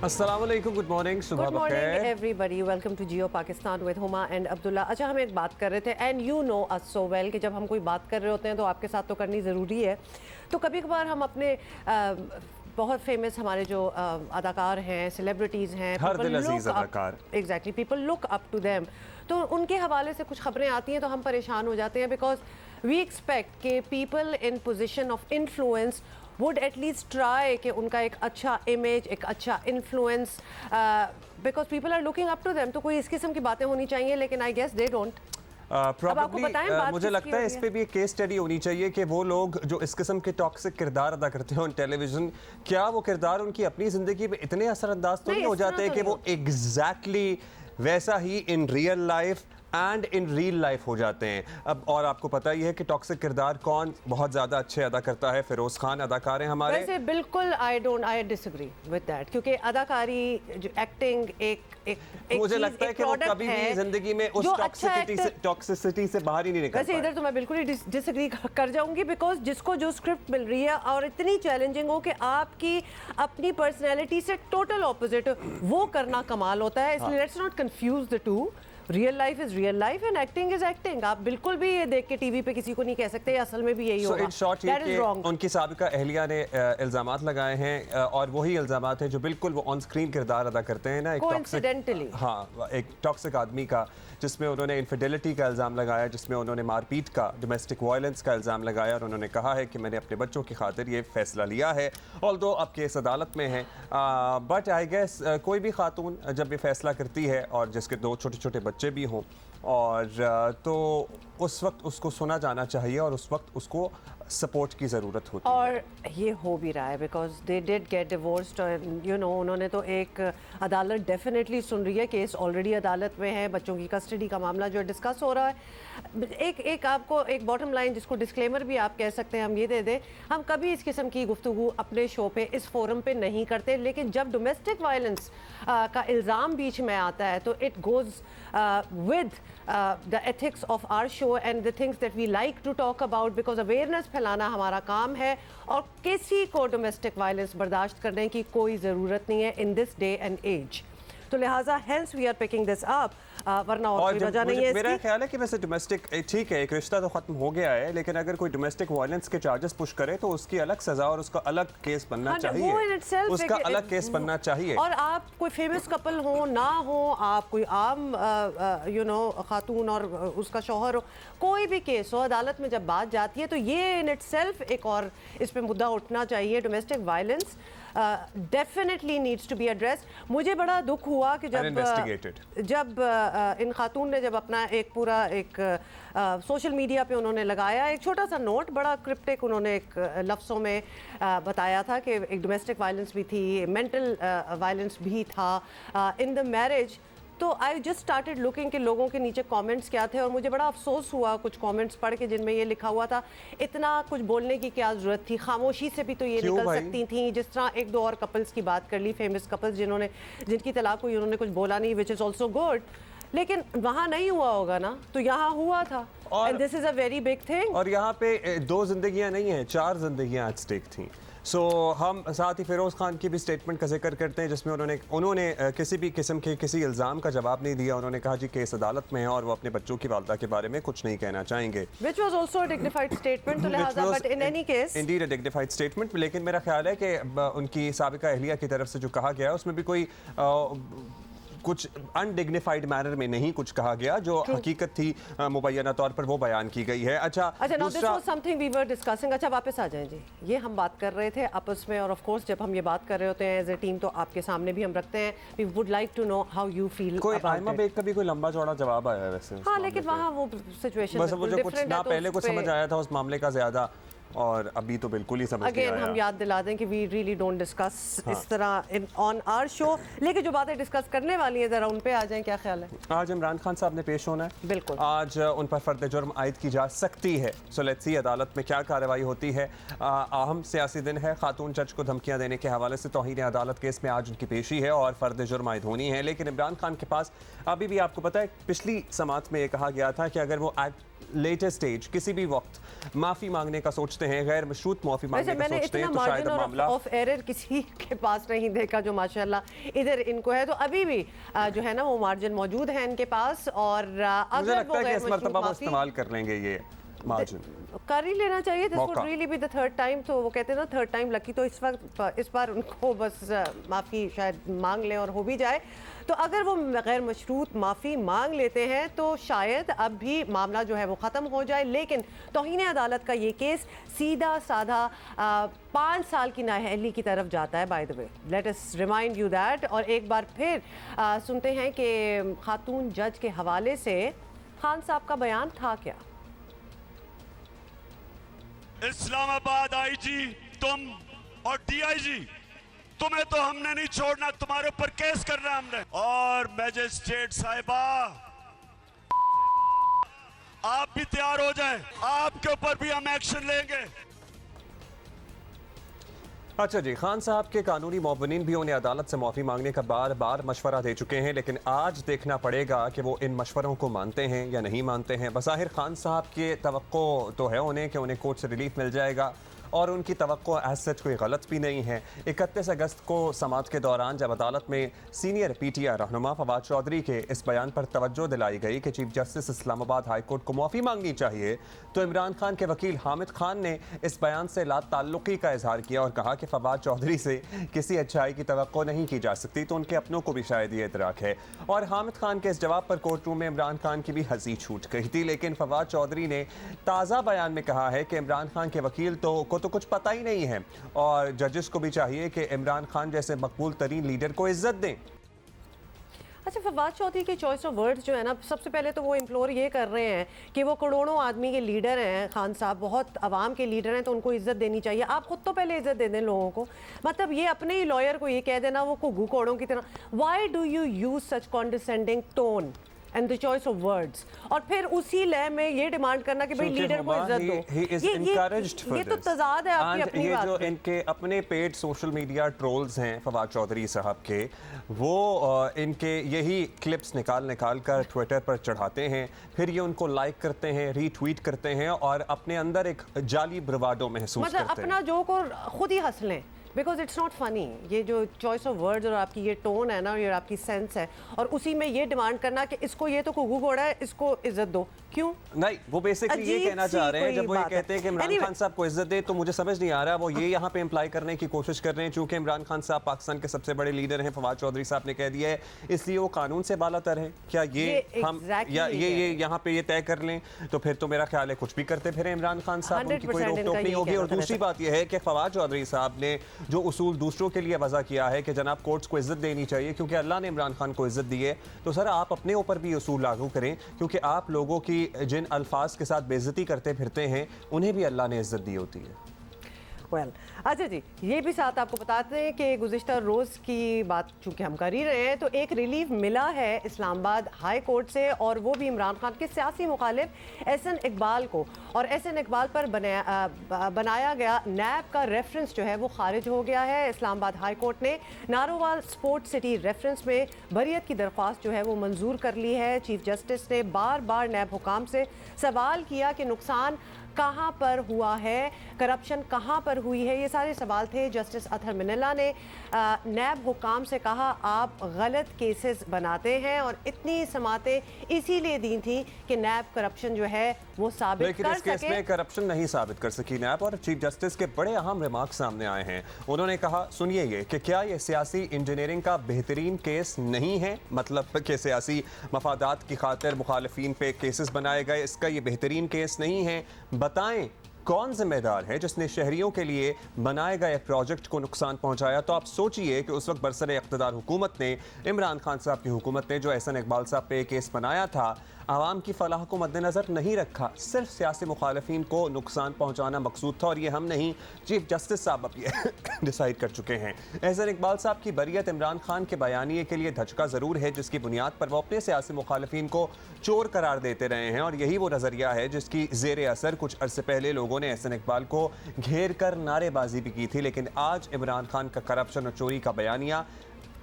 अस्सलामुअलैकुम, good morning, सुबह good morning everybody, welcome to Geo Pakistan with Huma and Abdullah. अच्छा, हम एक बात कर रहे थे and you know us so well कि जब हम कोई बात कर रहे होते हैं तो आपके साथ तो करनी ज़रूरी है। तो कभी कभार हम अपने बहुत फेमस हमारे जो अदाकार हैं, सेलिब्रिटीज़ हैं, हर दिल अजीज अदाकार, exactly, people look up to them. तो उनके हवाले से कुछ खबरें आती हैं तो हम परेशान हो जाते हैं, बिकॉज वी एक्सपेक्ट कि people in position of influence would at least try कि उनका एक अच्छा इमेज, एक अच्छा influence, because people are looking up to them. तो कोई इस किस्म की बातें होनी चाहिए, लेकिन आई गेस दे डोंट। मुझे लगता है इस पे भी एक केस स्टडी होनी चाहिए कि वो लोग जो इस किस्म के टॉक्सिक किरदार अदा करते हैं ऑन टेलीविजन, क्या वो किरदार उनकी अपनी ज़िंदगी में इतने असरअंदाज तो नहीं हो जाते कि वो एग्जैक्टली वैसा ही in real life and in real life हो जाते हैं। अब और आपको पता ही है कि टॉक्सिक किरदार कौन बहुत ज़्यादा अच्छे अदा करता है, फिरोज खान अदाकार हैं हमारे। वैसे बिल्कुल आई डिसएग्री विद दैट, क्योंकि अदाकारी जो एक्टिंग एक मुझे लगता है कि वो कभी भी जिंदगी में उस टॉक्सिसिटी से बाहर ही नहीं निकल। वैसे इधर तो मैं बिल्कुल ही डिसएग्री कर जाऊंगी, बिकॉज जिसको जो स्क्रिप्ट मिल रही है और इतनी चैलेंजिंग हो कि आपकी अपनी पर्सनैलिटी से टोटल ऑपोजिट, वो करना कमाल होता है। इसलिए let's not confuse the two. Real life is real life and acting is acting. आप बिल्कुल भी ये देख के टीवी पे किसी को नहीं कह सकते असल में भी यही होगा। That is wrong. उनकी साबिका अहलिया ने इल्जामात लगाए हैं और वही इल्जामात हैं जो बिल्कुल वो ऑन स्क्रीन किरदार अदा करते हैं ना, एक टॉक्सिक आदमी का, जिसमें उन्होंने इनफिडेलिटी का इल्ज़ाम लगाया, जिसमें उन्होंने मारपीट का, डोमेस्टिक वायलेंस का इल्ज़ाम लगाया और उन्होंने कहा है कि मैंने अपने बच्चों की खातिर ये फैसला लिया है, ऑल्दो अब केस अदालत में है। बट आई गेस कोई भी खातून जब ये फैसला करती है और जिसके दो छोटे छोटे बच्चे भी हों, और तो उस वक्त उसको सुना जाना चाहिए और उस वक्त उसको सपोर्ट की ज़रूरत होती है। और ये हो भी रहा है, because they did get divorced, you know. उन्होंने तो एक अदालत डेफिनेटली सुन रही है, केस ऑलरेडी अदालत में है, बच्चों की कस्टडी का मामला जो डिस्कस हो रहा है। एक आपको एक बॉटम लाइन, जिसको डिस्क्लेमर भी आप कह सकते हैं, हम ये दे दें, हम कभी इस किस्म की गुफ्तगू अपने शो पे, इस फोरम पे नहीं करते, लेकिन जब डोमेस्टिक वायलेंस का इल्ज़ाम बीच में आता है तो it goes with the ethics of our show and the things that we like to talk about, because awareness फैलाना हमारा काम है और किसी को डोमेस्टिक वायलेंस बर्दाश्त करने की कोई ज़रूरत नहीं है in this day and age. तो लिहाजा hence we are picking this up, वरना और कोई वजह नहीं है। मेरा ख्याल है कि वैसे डोमेस्टिक ठीक है, एक रिश्ता तो खत्म हो गया है, लेकिन अगर कोई डोमेस्टिक वायलेंस के चार्जेस पुश करे तो उसकी अलग सजा और उसका अलग केस बनना चाहिए, उसका अलग केस बनना चाहिए। और आप कोई फेमस कपल हो ना हो, आप कोई आम यू नो खातून और उसका शौहर हो, कोई भी केस हो, अदालत में जब बात जाती है तो ये इन इटसेल्फ एक और इस पे मुद्दा उठना चाहिए। Domestic violence definitely needs to be addressed. मुझे बड़ा दुख हुआ कि जब इन खातून ने जब अपना एक पूरा एक सोशल मीडिया पे उन्होंने लगाया एक छोटा सा नोट, बड़ा क्रिप्टिक उन्होंने एक लफ्ज़ों में बताया था कि एक डोमेस्टिक वायलेंस भी थी, मेंटल वायलेंस भी था इन द मैरिज। तो आई जस्ट स्टार्टेड लुकिंग कि लोगों के नीचे कमेंट्स क्या थे, और मुझे बड़ा अफसोस हुआ कुछ कमेंट्स पढ़ के जिनमें ये लिखा हुआ था, इतना कुछ बोलने की क्या ज़रूरत थी, खामोशी से भी तो ये निकल सकती थी। जिस तरह एक दो और कपल्स की बात कर ली, फेमस कपल्स जिनकी तलाक हुई, उन्होंने कुछ बोला नहीं, विच इज़ ऑल्सो गुड, लेकिन वहाँ नहीं हुआ होगा ना, तो यहाँ हुआ था। And this is a very big thing. और यहाँ पे दो जिंदगियाँ नहीं हैं, चार जिंदगियाँ एट स्टेक थी। सो हम साथ ही फिरोज़ खान की भी स्टेटमेंट का जिक्र करते हैं, जिसमें उन्होंने किसी भी किस्म के किसी इल्ज़ाम का जवाब नहीं दिया। उन्होंने कहा जी केस अदालत में है और वो अपने बच्चों की वालदा के बारे में कुछ नहीं कहना चाहेंगे, which was also a dignified statement, तो लिहाजा but in any case indeed a dignified statement। लेकिन मेरा ख्याल है कि उनकी साबिका अहलिया की तरफ से जो कहा गया है उसमें भी कोई कुछ अनडिग्निफाइड मैनर में नहीं कुछ कहा गया, जो हकीकत थी मुबैना तौर पर वो बयान की गई है। अच्छा, now this was something we were discussing। अच्छा, वापस आ जाएं जी, ये हम बात कर रहे थे आपस में, और ऑफ कोर्स जब हम ये बात कर रहे होते हैं एज ए टीम तो आपके सामने भी हम रखते हैं, we would like to know how you feel. कोई आयमा बेग का भी कोई लंबा चौड़ा जवाब आया है वैसे, हाँ, लेकिन वहाँ वो सिचुएशन बस मुझे कुछ ना पहले कुछ समझ आया था उस मामले का ज्यादा, और अभी तो बिल्कुल ही समझ नहीं आया। हम याद दिला दें कि वी रियली डोंट डिस्कस इस तरह ऑन आवर शो, लेकिन जो बातें डिस्कस करने वाली है जरा उन पे आ जाएं, क्या ख्याल है? आज इमरान खान साहब ने पेश होना है, बिल्कुल आज उन पर फर्द जुर्म आयद की जा सकती है। सो लेट्स सी अदालत में क्या कार्रवाई होती है। अहम सियासी दिन है, खातून जज को धमकियां देने के हवाले से तौहीन अदालत केस में आज उनकी पेशी है और फर्द जुर्म आयद होनी है। लेकिन इमरान खान के पास अभी भी, आपको पता है पिछली समात में ये कहा गया था कि अगर वो लेटेस्ट स्टेज किसी भी वक्त माफ़ी मांगने का सोचते सोचते हैं, गैर मशरूत माफी मांगने का सोचते हैं, तो शायद मामला ऑफ एरर किसी के पास नहीं देखा जो माशाल्लाह इधर इनको है। तो अभी भी जो है ना वो मार्जिन मौजूद है इनके पास, और मुझे लगता है कि इस मर्तबा वो इस्तेमाल कर लेंगे ये मार्जिन, कर ही लेना चाहिए। This would really be the third time. तो वो कहते हैं ना थर्ड टाइम लकी, तो इस बार उनको बस माफ़ी शायद मांग लें और हो भी जाए। तो अगर वो गैर मशरूत माफ़ी मांग लेते हैं तो शायद अब भी मामला जो है वो ख़त्म हो जाए। लेकिन तौहीन अदालत का ये केस सीधा साधा 5 साल की नाअहली की तरफ जाता है। Bye the way, let us remind you that. और एक बार फिर सुनते हैं कि खातून जज के हवाले से खान साहब का बयान था क्या। इस्लामाबाद आईजी तुम और डीआईजी, तुम्हें तो हमने नहीं छोड़ना, तुम्हारे ऊपर केस करना हमने। और मैजिस्ट्रेट साहिबा आप भी तैयार हो जाएं, आपके ऊपर भी हम एक्शन लेंगे। अच्छा जी, खान साहब के कानूनी मुअव्विनीन भी उन्हें अदालत से माफ़ी मांगने का बार बार मशवरा दे चुके हैं, लेकिन आज देखना पड़ेगा कि वो इन मशवरों को मानते हैं या नहीं मानते हैं। बज़ाहिर खान साहब की तवक्को तो है उन्हें कि उन्हें कोर्ट से रिलीफ मिल जाएगा, और उनकी तवक्को एज सच कोई गलत भी नहीं है। 31 अगस्त को समाअत के दौरान जब अदालत में सीनियर PTI रहनुमा फवाद चौधरी के इस बयान पर तवज्जो दिलाई गई कि chief justice Islamabad high court को माफ़ी मांगनी चाहिए, तो इमरान खान के वकील हामिद खान ने इस बयान से लाताल्लुकी का इजहार किया और कहा कि फवाद चौधरी से किसी अच्छाई की तवक्को नहीं की जा सकती, तो उनके अपनों को भी शायद ये इतराक है। और हामिद खान के इस जवाब पर कोर्ट रूम में इमरान खान की भी हंसी छूट गई थी, लेकिन फवाद चौधरी ने ताज़ा बयान में कहा है कि इमरान खान के वकील को तो कुछ पता ही नहीं है, और जजेस को भी चाहिए कि इमरान खान जैसे मकबूल तरीन लीडर को इज्जत दें। अच्छा, फवाद चौधरी के चॉइस ऑफ वर्ड्स जो है ना, सबसे पहले तो वो इम्प्लोर ये कर रहे हैं कि वो करोड़ों आदमी के लीडर हैं, खान साहब बहुत आवाम के लीडर हैं, तो उनको इज्जत देनी चाहिए। आप खुद तो पहले इज्जत दे दें लोगों को। मतलब ये अपने ही लॉयर को ये कह देना वो घुघू कोड़ों की तरह, why do you use such condescending tone and the choice of words, और फिर उसी लय में ये डिमांड करना कि भाई लीडर को इज्जत दो। ये तो तजाद है आपकी अपनी ये बात जो में। इनके अपने पेड सोशल मीडिया ट्रोल्स हैं फवाद चौधरी साहब के, वो इनके यही क्लिप्स निकाल कर ट्विटर पर चढ़ाते हैं, फिर ये उनको लाइक करते हैं, रीट्वीट करते हैं, और अपने अंदर एक जाली ब्रवाडो महसूस मतलब करते हैं। अपना जोक और खुद ही हंस लें, बिकॉज इट्स नॉट फनी। ये जो चॉइस ऑफ वर्ड्स और आपकी ये टोन है ना, और ये आपकी सेंस है, और उसी में ये डिमांड करना कि इसको ये तो घुघू घोड़ा है, इसको इज्जत दो, क्यों? नहीं, वो बेसिकली ये कहना चाह रहे हैं, जब वो ये कहते हैं कि इमरान खान साहब को इज्जत दे, तो मुझे समझ नहीं आ रहा वो ये यहाँ पे इम्प्लाई करने की कोशिश कर रहे हैं चूंकि इमरान खान साहब पाकिस्तान के सबसे बड़े लीडर हैं, फवाद चौधरी साहब ने कह दिया है, इसलिए वो कानून से बालातर है। क्या ये हम या ये यहाँ पे ये तय कर लें, तो फिर तो मेरा ख्याल है कुछ भी करते फिर इमरान खान साहब, उनकी कोई रोक टोक नहीं होगी। और दूसरी बात यह है कि फवाद चौधरी साहब ने जो उसूल दूसरों के लिए वजह किया है कि जनाब कोर्ट्स को इज्जत देनी चाहिए क्योंकि अल्लाह ने इमरान खान को इज्जत दी है, तो सर आप अपने ऊपर भी उसूल लागू करें, क्योंकि आप लोगों की जिन अल्फाज के साथ बेइज्जती करते फिरते हैं उन्हें भी अल्लाह ने इज्जत दी होती है। अच्छा जी, ये भी साथ आपको बताते हैं कि गुज़िश्ता रोज़ की बात चूँकि हम कर ही रहे हैं, तो एक रिलीफ मिला है इस्लामाबाद हाई कोर्ट से, और वो भी इमरान खान के सियासी मुखालिफ एहसन इकबाल को। और एहसन इकबाल पर बनाया गया नैब का रेफरेंस जो है वो खारिज हो गया है। इस्लामाबाद हाई कोर्ट ने नारोवाल स्पोर्ट सिटी रेफरेंस में बरियत की दरख्वास्त जो है वो मंजूर कर ली है। चीफ जस्टिस ने बार बार नैब हुकाम से सवाल किया कि नुकसान कहाँ पर हुआ है, करप्शन कहाँ पर हुई है, ये सारे सवाल थे। जस्टिस अतहर मिनल्ला ने नैब हुकाम से कहा आप गलत केसेस बनाते हैं, और इतनी समातें इसीलिए दी थी कि नैब करप्शन जो है वो साबित लेकिन कर इस केस में करप्शन नहीं साबित कर सकी नैब, और चीफ जस्टिस के बड़े अहम रिमार्क सामने आए हैं। उन्होंने कहा, सुनिए ये कि क्या ये सियासी इंजीनियरिंग का बेहतरीन केस नहीं है, मतलब कि सियासी मफादात की खातिर मुखालिफिन पे केसेस बनाए गए, इसका ये बेहतरीन केस नहीं है। बताएं कौन जिम्मेदार है जिसने शहरियों के लिए बनाए गए प्रोजेक्ट को नुकसान पहुंचाया। तो आप सोचिए कि उस वक्त बरसरे इक़्तिदार हुकूमत ने, इमरान खान साहब की हुकूमत ने जो एहसन इकबाल साहब पे केस बनाया था, आवाम की फलाह को मद्देनज़र नहीं रखा, सिर्फ सियासी मुखालिफिन को नुकसान पहुंचाना मकसूद था, और ये हम नहीं चीफ जस्टिस साहब अब ये डिसाइड कर चुके हैं। एहसन इकबाल साहब की बरियत इमरान खान के बयानिए के लिए धचका ज़रूर है, जिसकी बुनियाद पर वो अपने सियासी मुखालिफिन को चोर करार देते रहे हैं, और यही वो नज़रिया है जिसकी ज़ेर असर कुछ अरसे पहले लोगों ने एहसन इकबाल को घेर कर नारेबाजी भी की थी। लेकिन आज इमरान खान का करप्शन और चोरी का बयानिया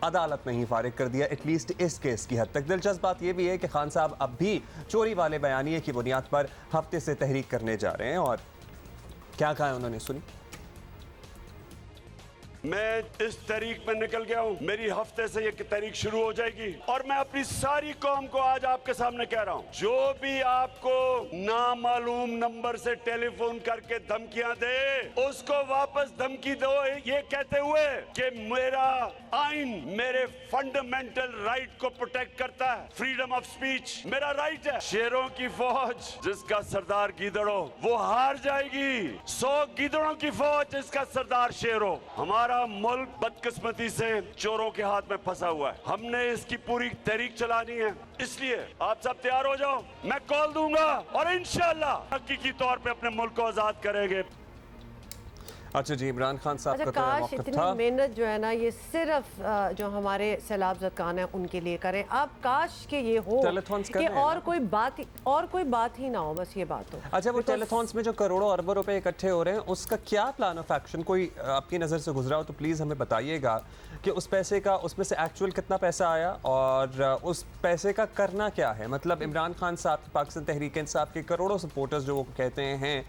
अदालत ने ही फारिग कर दिया, एटलीस्ट इस केस की हद तक। दिलचस्प बात यह भी है कि खान साहब अब भी चोरी वाले बयानिए की बुनियाद पर हफ्ते से तहरीक करने जा रहे हैं, और क्या कहा है उन्होंने, सुनी? मैं इस तहरीक में निकल गया हूँ, मेरी हफ्ते से ये तहरीक शुरू हो जाएगी और मैं अपनी सारी कौम को आज आपके सामने कह रहा हूँ, जो भी आपको नामालूम नंबर से टेलीफोन करके धमकियां दे, उसको वापस धमकी दो ये कहते हुए कि मेरा आइन मेरे फंडामेंटल राइट को प्रोटेक्ट करता है, फ्रीडम ऑफ स्पीच मेरा राइट है। शेरों की फौज जिसका सरदार गीदड़ो वो हार जाएगी, 100 गीदड़ों की फौज जिसका सरदार शेरो। हमारा मुल्क बदकिस्मती से चोरों के हाथ में फंसा हुआ है, हमने इसकी पूरी तहरीक चलानी है, इसलिए आप सब तैयार हो जाओ, मैं कॉल दूंगा और इंशाअल्लाह हकीकी तौर पे अपने मुल्क को आजाद करेंगे। अच्छा जी, इमरान खान साहब अच्छा, का काश इतनी मेहनत जो है ना ये सिर्फ जो हमारे सैलाब ज़दगान है उनके लिए करें। अब काश कि ये हो कि और कोई बात ही ना हो, बस ये बात हो। अच्छा, वो टेलीथॉन्स में जो करोड़ों अरबों रुपए इकट्ठे हो रहे हैं, उसका क्या प्लान ऑफ एक्शन कोई आपकी नज़र से गुजरा हो तो प्लीज़ हमें बताइएगा कि उस पैसे का, उसमें से एक्चुअल कितना पैसा आया और उस पैसे का करना क्या है। मतलब इमरान खान साहब, पाकिस्तान तहरीक इंसाफ के करोड़ों सपोर्टर्स जो वो कहते हैं,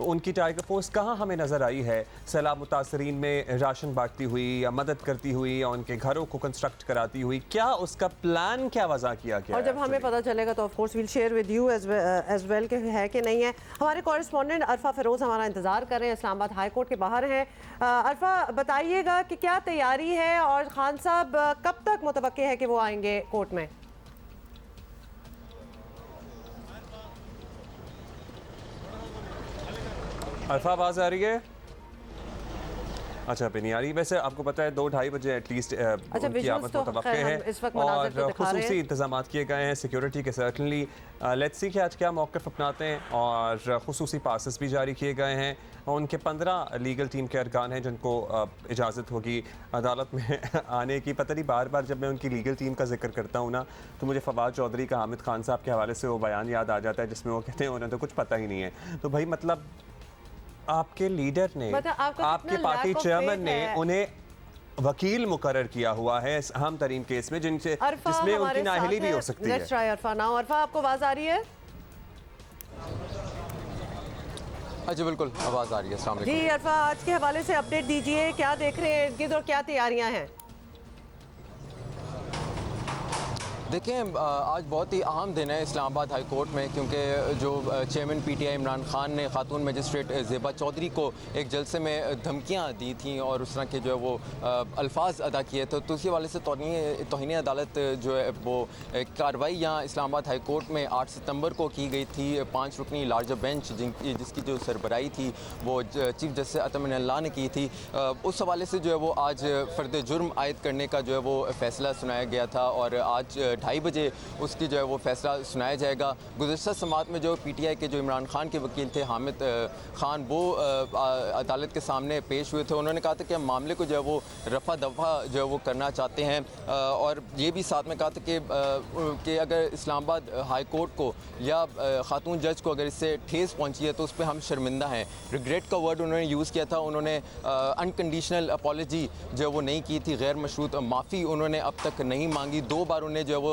उनकी टाइगर फोर्स कहाँ हमें नज़र आई है सैलाब मुतासरीन में राशन बांटती हुई या मदद करती हुई या उनके घरों को कंस्ट्रक्ट कराती हुई? क्या उसका प्लान क्या वजह किया गया? और जब हमें पता चलेगा तो of course will share with you as well कि है कि नहीं है। हमारे कॉरेस्पॉन्डेंट अरफा फिरोज़ हमारा इंतज़ार कर रहे हैं, इस्लामाबाद हाई कोर्ट के बाहर हैं। अरफा, बताइएगा कि क्या तैयारी है और खान साहब कब तक मुतवक्के है कि वो आएंगे कोर्ट में? अल्फा, आवाज़ आ रही है? अच्छा, नहीं आ रही। वैसे आपको पता है 2-2:30 बजे एटलीस्ट उनकी आमद मुतवक्के है और खुसूसी इंतजाम किए गए हैं सिक्योरिटी के। सर्टनली लेट्स सी कि आज क्या मौक़िफ़ अपनाते हैं। और खुसूसी पासेस भी जारी किए गए हैं और उनके 15 लीगल टीम के अरकान हैं जिनको इजाज़त होगी अदालत में आने की। पता नहीं, बार बार जब मैं उनकी लीगल टीम का जिक्र करता हूँ ना तो मुझे फवाद चौधरी का हामिद खान साहब के हवाले से वो बयान याद आ जाता है जिसमें वो कहते हैं उन्हें तो कुछ पता ही नहीं है। तो भाई मतलब आपके लीडर ने, आपके पार्टी चेयरमैन ने उन्हें वकील मुकर्रर किया हुआ है इस अहम तरीन केस में जिसमें उनकी नाअहली भी हो सकती है। अरफा, आपको आवाज़ आ रही है? जी बिल्कुल, आवाज़ आ रही है। अस्सलाम वालेकुम जी अरफा, आज के हवाले से अपडेट दीजिए, क्या देख रहे हैं इर्द-गिर्द और क्या तैयारियां हैं? देखें, आज बहुत ही अहम दिन है इस्लामाबाद हाई कोर्ट में, क्योंकि जो चेयरमैन पीटीआई इमरान खान ने खातून मजिस्ट्रेट ज़ेबा चौधरी को एक जलसे में धमकियां दी थी और उस तरह के जो है वो अल्फाज अदा किए थे, तो उसी वाले से तौहीन अदालत जो है वो कार्रवाई यहाँ इस्लामाबाद हाई कोर्ट में 8 सितंबर को की गई थी। 5 रुकनी लार्जर बेंच जिसकी जो सरबराही थी वो चीफ जस्टिस अतमिन अल्लाह ने की थी, उस हवाले से जो है वो आज फ़र्द जुर्म आयद करने का जो है वो फ़ैसला सुनाया गया था और आज 2:30 बजे उसकी जो है वो फैसला सुनाया जाएगा। गुज़श्ता समात में जो पीटीआई के जो इमरान खान के वकील थे हामिद खान, वो अदालत के सामने पेश हुए थे। उन्होंने कहा था कि हम मामले को जो है वो रफ़ा दफ़ा जो है वो करना चाहते हैं और ये भी साथ में कहा था कि अगर इस्लामाबाद हाई कोर्ट को या खातून जज को अगर इससे ठेस पहुँची है तो उस पर हम शर्मिंदा हैं। रिग्रेट का वर्ड उन्होंने यूज़ किया था। उन्होंने अनकंडीशनल अपॉलजी जो है वो नहीं की थी, गैर मशरूत माफ़ी उन्होंने अब तक नहीं मांगी। 2 बार उन्हें जो है वो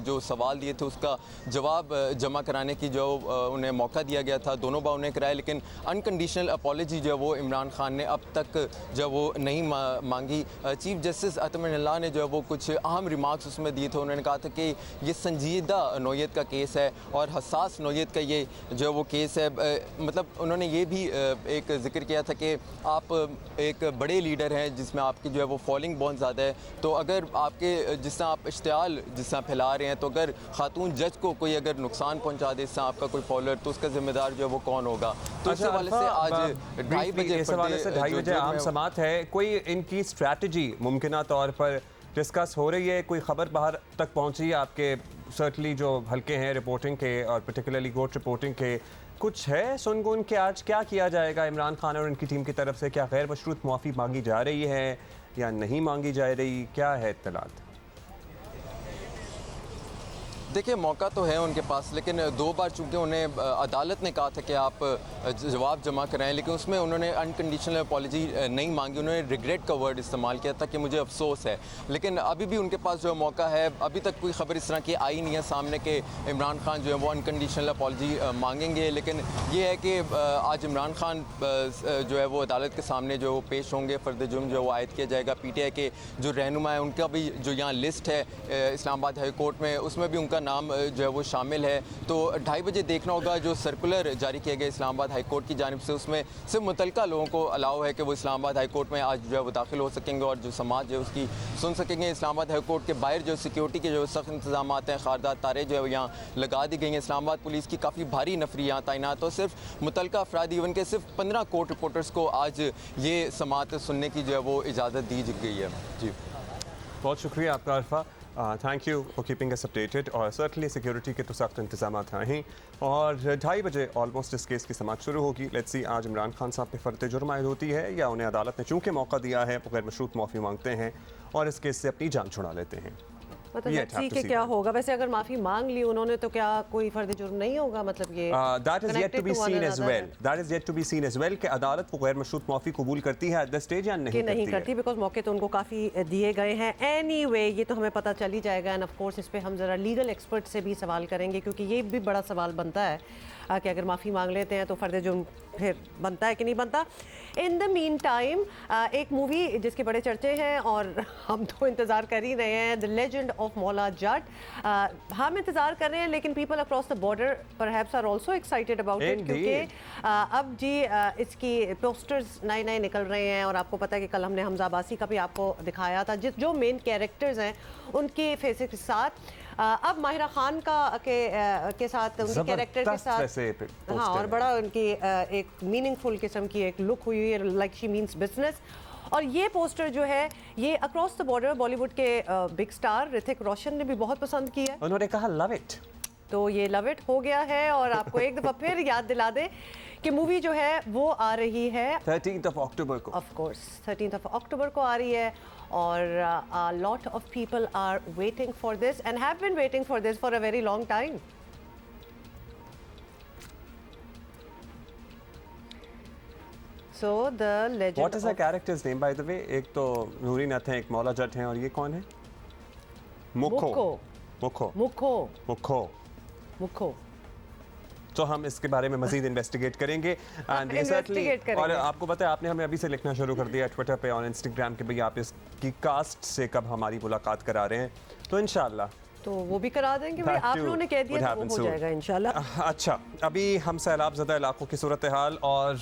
जो सवाल दिए थे उसका जवाब जमा कराने की जो उन्हें मौका दिया गया था, दोनों बार उन्हें कराया, लेकिन अनकंडीशनल अपॉलजी जो है वो इमरान खान ने अब तक जो वो नहीं मांगी। चीफ जस्टिस अतमिन अल्लाह ने जो है वो कुछ अहम रिमार्क्स उसमें दिए थे। उन्होंने कहा था कि ये संजीदा नौयत का केस है और हसास नौयत का ये जो है वो केस है। मतलब उन्होंने ये भी एक जिक्र किया था कि आप एक बड़े लीडर हैं जिसमें आपकी जो है वो फॉलोइंग बहुत ज़्यादा है, तो अगर आपके जिस तरह आप इश्तियाल जिस तरह फैला रहे हैं, तो अगर खातून जज को कोई अगर नुकसान पहुंचा दे इससे आपका कोई फॉलोअर, तो उसका जिम्मेदार जो है वो कौन होगा। तो इस हवाले से आज 2:30 बजे आम समात है, कोई इनकी स्ट्रैटेजी मुमकिन तौर पर डिस्कस हो रही है, कोई खबर बाहर तक पहुंची है आपके सर्टनली जो हल्के हैं रिपोर्टिंग के और पर्टिकुलरली कोर्ट रिपोर्टिंग के, कुछ है सुनगुन के आज क्या किया जाएगा इमरान खान और उनकी टीम की तरफ से? क्या गैर मशरूत मुआफ़ी मांगी जा रही है या नहीं मांगी जा रही, क्या है इत्तलात? देखिए मौका तो है उनके पास, लेकिन 2 बार चूँकि उन्हें अदालत ने कहा था कि आप जवाब जमा कराएं, लेकिन उसमें उन्होंने अनकंडीशनल अपॉलॉजी नहीं मांगी, उन्होंने रिग्रेट का वर्ड इस्तेमाल किया था कि मुझे अफसोस है। लेकिन अभी भी उनके पास जो मौका है, अभी तक कोई खबर इस तरह की आई नहीं है सामने कि इमरान खान जो है वो अनकंडीशनल अपॉलॉजी मांगेंगे। लेकिन ये है कि आज इमरान खान जो है वो अदालत के सामने जो पेश होंगे, फ़र्द जुर्म जो वो आयद किया जाएगा। PTI के जो रहनुमा है उनका भी जो यहाँ लिस्ट है इस्लामाबाद हाई कोर्ट में, उसमें भी उनका नाम जो है वो शामिल है। तो 2:30 बजे देखना होगा जो सर्कुलर जारी किया गया इस्लामाबाद हाई कोर्ट की जानिब से, उसमें सिर्फ मुतलका लोगों को अलाउ है कि वो इस्लामाबाद हाई कोर्ट में आज जो है वो दाखिल हो सकेंगे और जो समाज है उसकी सुन सकेंगे। इस्लामाबाद हाई कोर्ट के बाहर जो सिक्योरिटी के जो सख्त इंतजाम हैं, खारदार तारे जो है यहाँ लगा दी गई हैं। इस्लामाबाद पुलिस की काफ़ी भारी नफरी यहाँ तैनात, और सिर्फ मुतलका अफराद इवन के सिर्फ 15 कोर्ट रिपोर्टर्स को आज ये समात सुनने की जो है वो इजाज़त दी गई है। जी बहुत शुक्रिया आपका Arfa, thank you for keeping us updated. और सर्टनली सिक्योरिटी के तो सख्त इंतजाम हैं और 2:30 बजे ऑलमोस्ट इस केस की समाअत शुरू होगी। लेट्स सी आज इमरान खान साहब पे फ़र्द जुर्म आयद होती है या उन्हें अदालत ने चूँकि मौका दिया है वो गैर मशरूत माफ़ी मांगते हैं और इस केस से अपनी जान छुड़ा लेते हैं। मतलब लेट्स सी क्या होगा। वैसे अगर माफी मांग ली उन्होंने तो क्या कोई फर्द जुर्म नहीं होगा, मतलब ये that is yet to be seen as well, that is yet to be seen as well कि अदालत वो गैर मशरूत माफी कबूल करती है एट द स्टेज या नहीं करती बिकॉज मौके तो उनको काफ़ी दिए गए हैं। एनीवे ये तो हमें पता चल ही जाएगा एंड ऑफ कोर्स इस पे हम ज़रा लीगल एक्सपर्ट से भी सवाल करेंगे, क्योंकि ये भी बड़ा सवाल बनता है कि अगर माफ़ी मांग लेते हैं तो फ़र्द जुर्म फिर बनता है कि नहीं बनता। इन द मीन टाइम एक मूवी जिसके बड़े चर्चे हैं और हम तो इंतज़ार कर ही रहे हैं, the legend of Maula Jatt. हम इंतज़ार कर रहे हैं लेकिन people across the border perhaps are also excited about it, क्योंकि अब जी इसकी पोस्टर्स नए निकल रहे हैं और आपको पता है कि कल हमने हमजा अब्बासी का भी आपको दिखाया था, जो मेन कैरेक्टर्स हैं उनके फेसेस के साथ अब माहिरा खान के साथ उनके कैरेक्टर के साथ हाँ, और बड़ा उनकी एक मीनिंगफुल किस्म की एक लुक हुई है, लाइक शी मीन्स बिजनेस। और ये पोस्टर जो है ये अक्रॉस द बॉर्डर बॉलीवुड के बिग स्टार ऋतिक रोशन ने भी बहुत पसंद किया है। उन्होंने कहा लव इट, तो ये लव इट हो गया है। और आपको एक दफ़ा फिर याद दिला दे कि मूवी जो है वो आ रही है 13th of October को, of course 13th of October को आ रही है। और a lot of people are waiting for this and have been waiting for this for a very long time. So the legend. What is the character's name by the way? एक तो नूरी नथ है, एक मौला जट हैं और ये कौन है? मुखो। तो हम इसके बारे में मजीद इन्वेस्टिगेट करेंगे और आपको पता है आपने हमें अभी से लिखना शुरू कर दिया ट्विटर पे और इंस्टाग्राम के, भाई आप इसकी कास्ट से कब हमारी मुलाकात करा रहे हैं, तो इंशाल्लाह तो वो भी करा देंगे भाई, आप लोगों ने कह दिया तो वो हो जाएगा इंशाल्लाह। अच्छा, अभी हम सैलाब ज़दा इलाकों की सूरत हाल और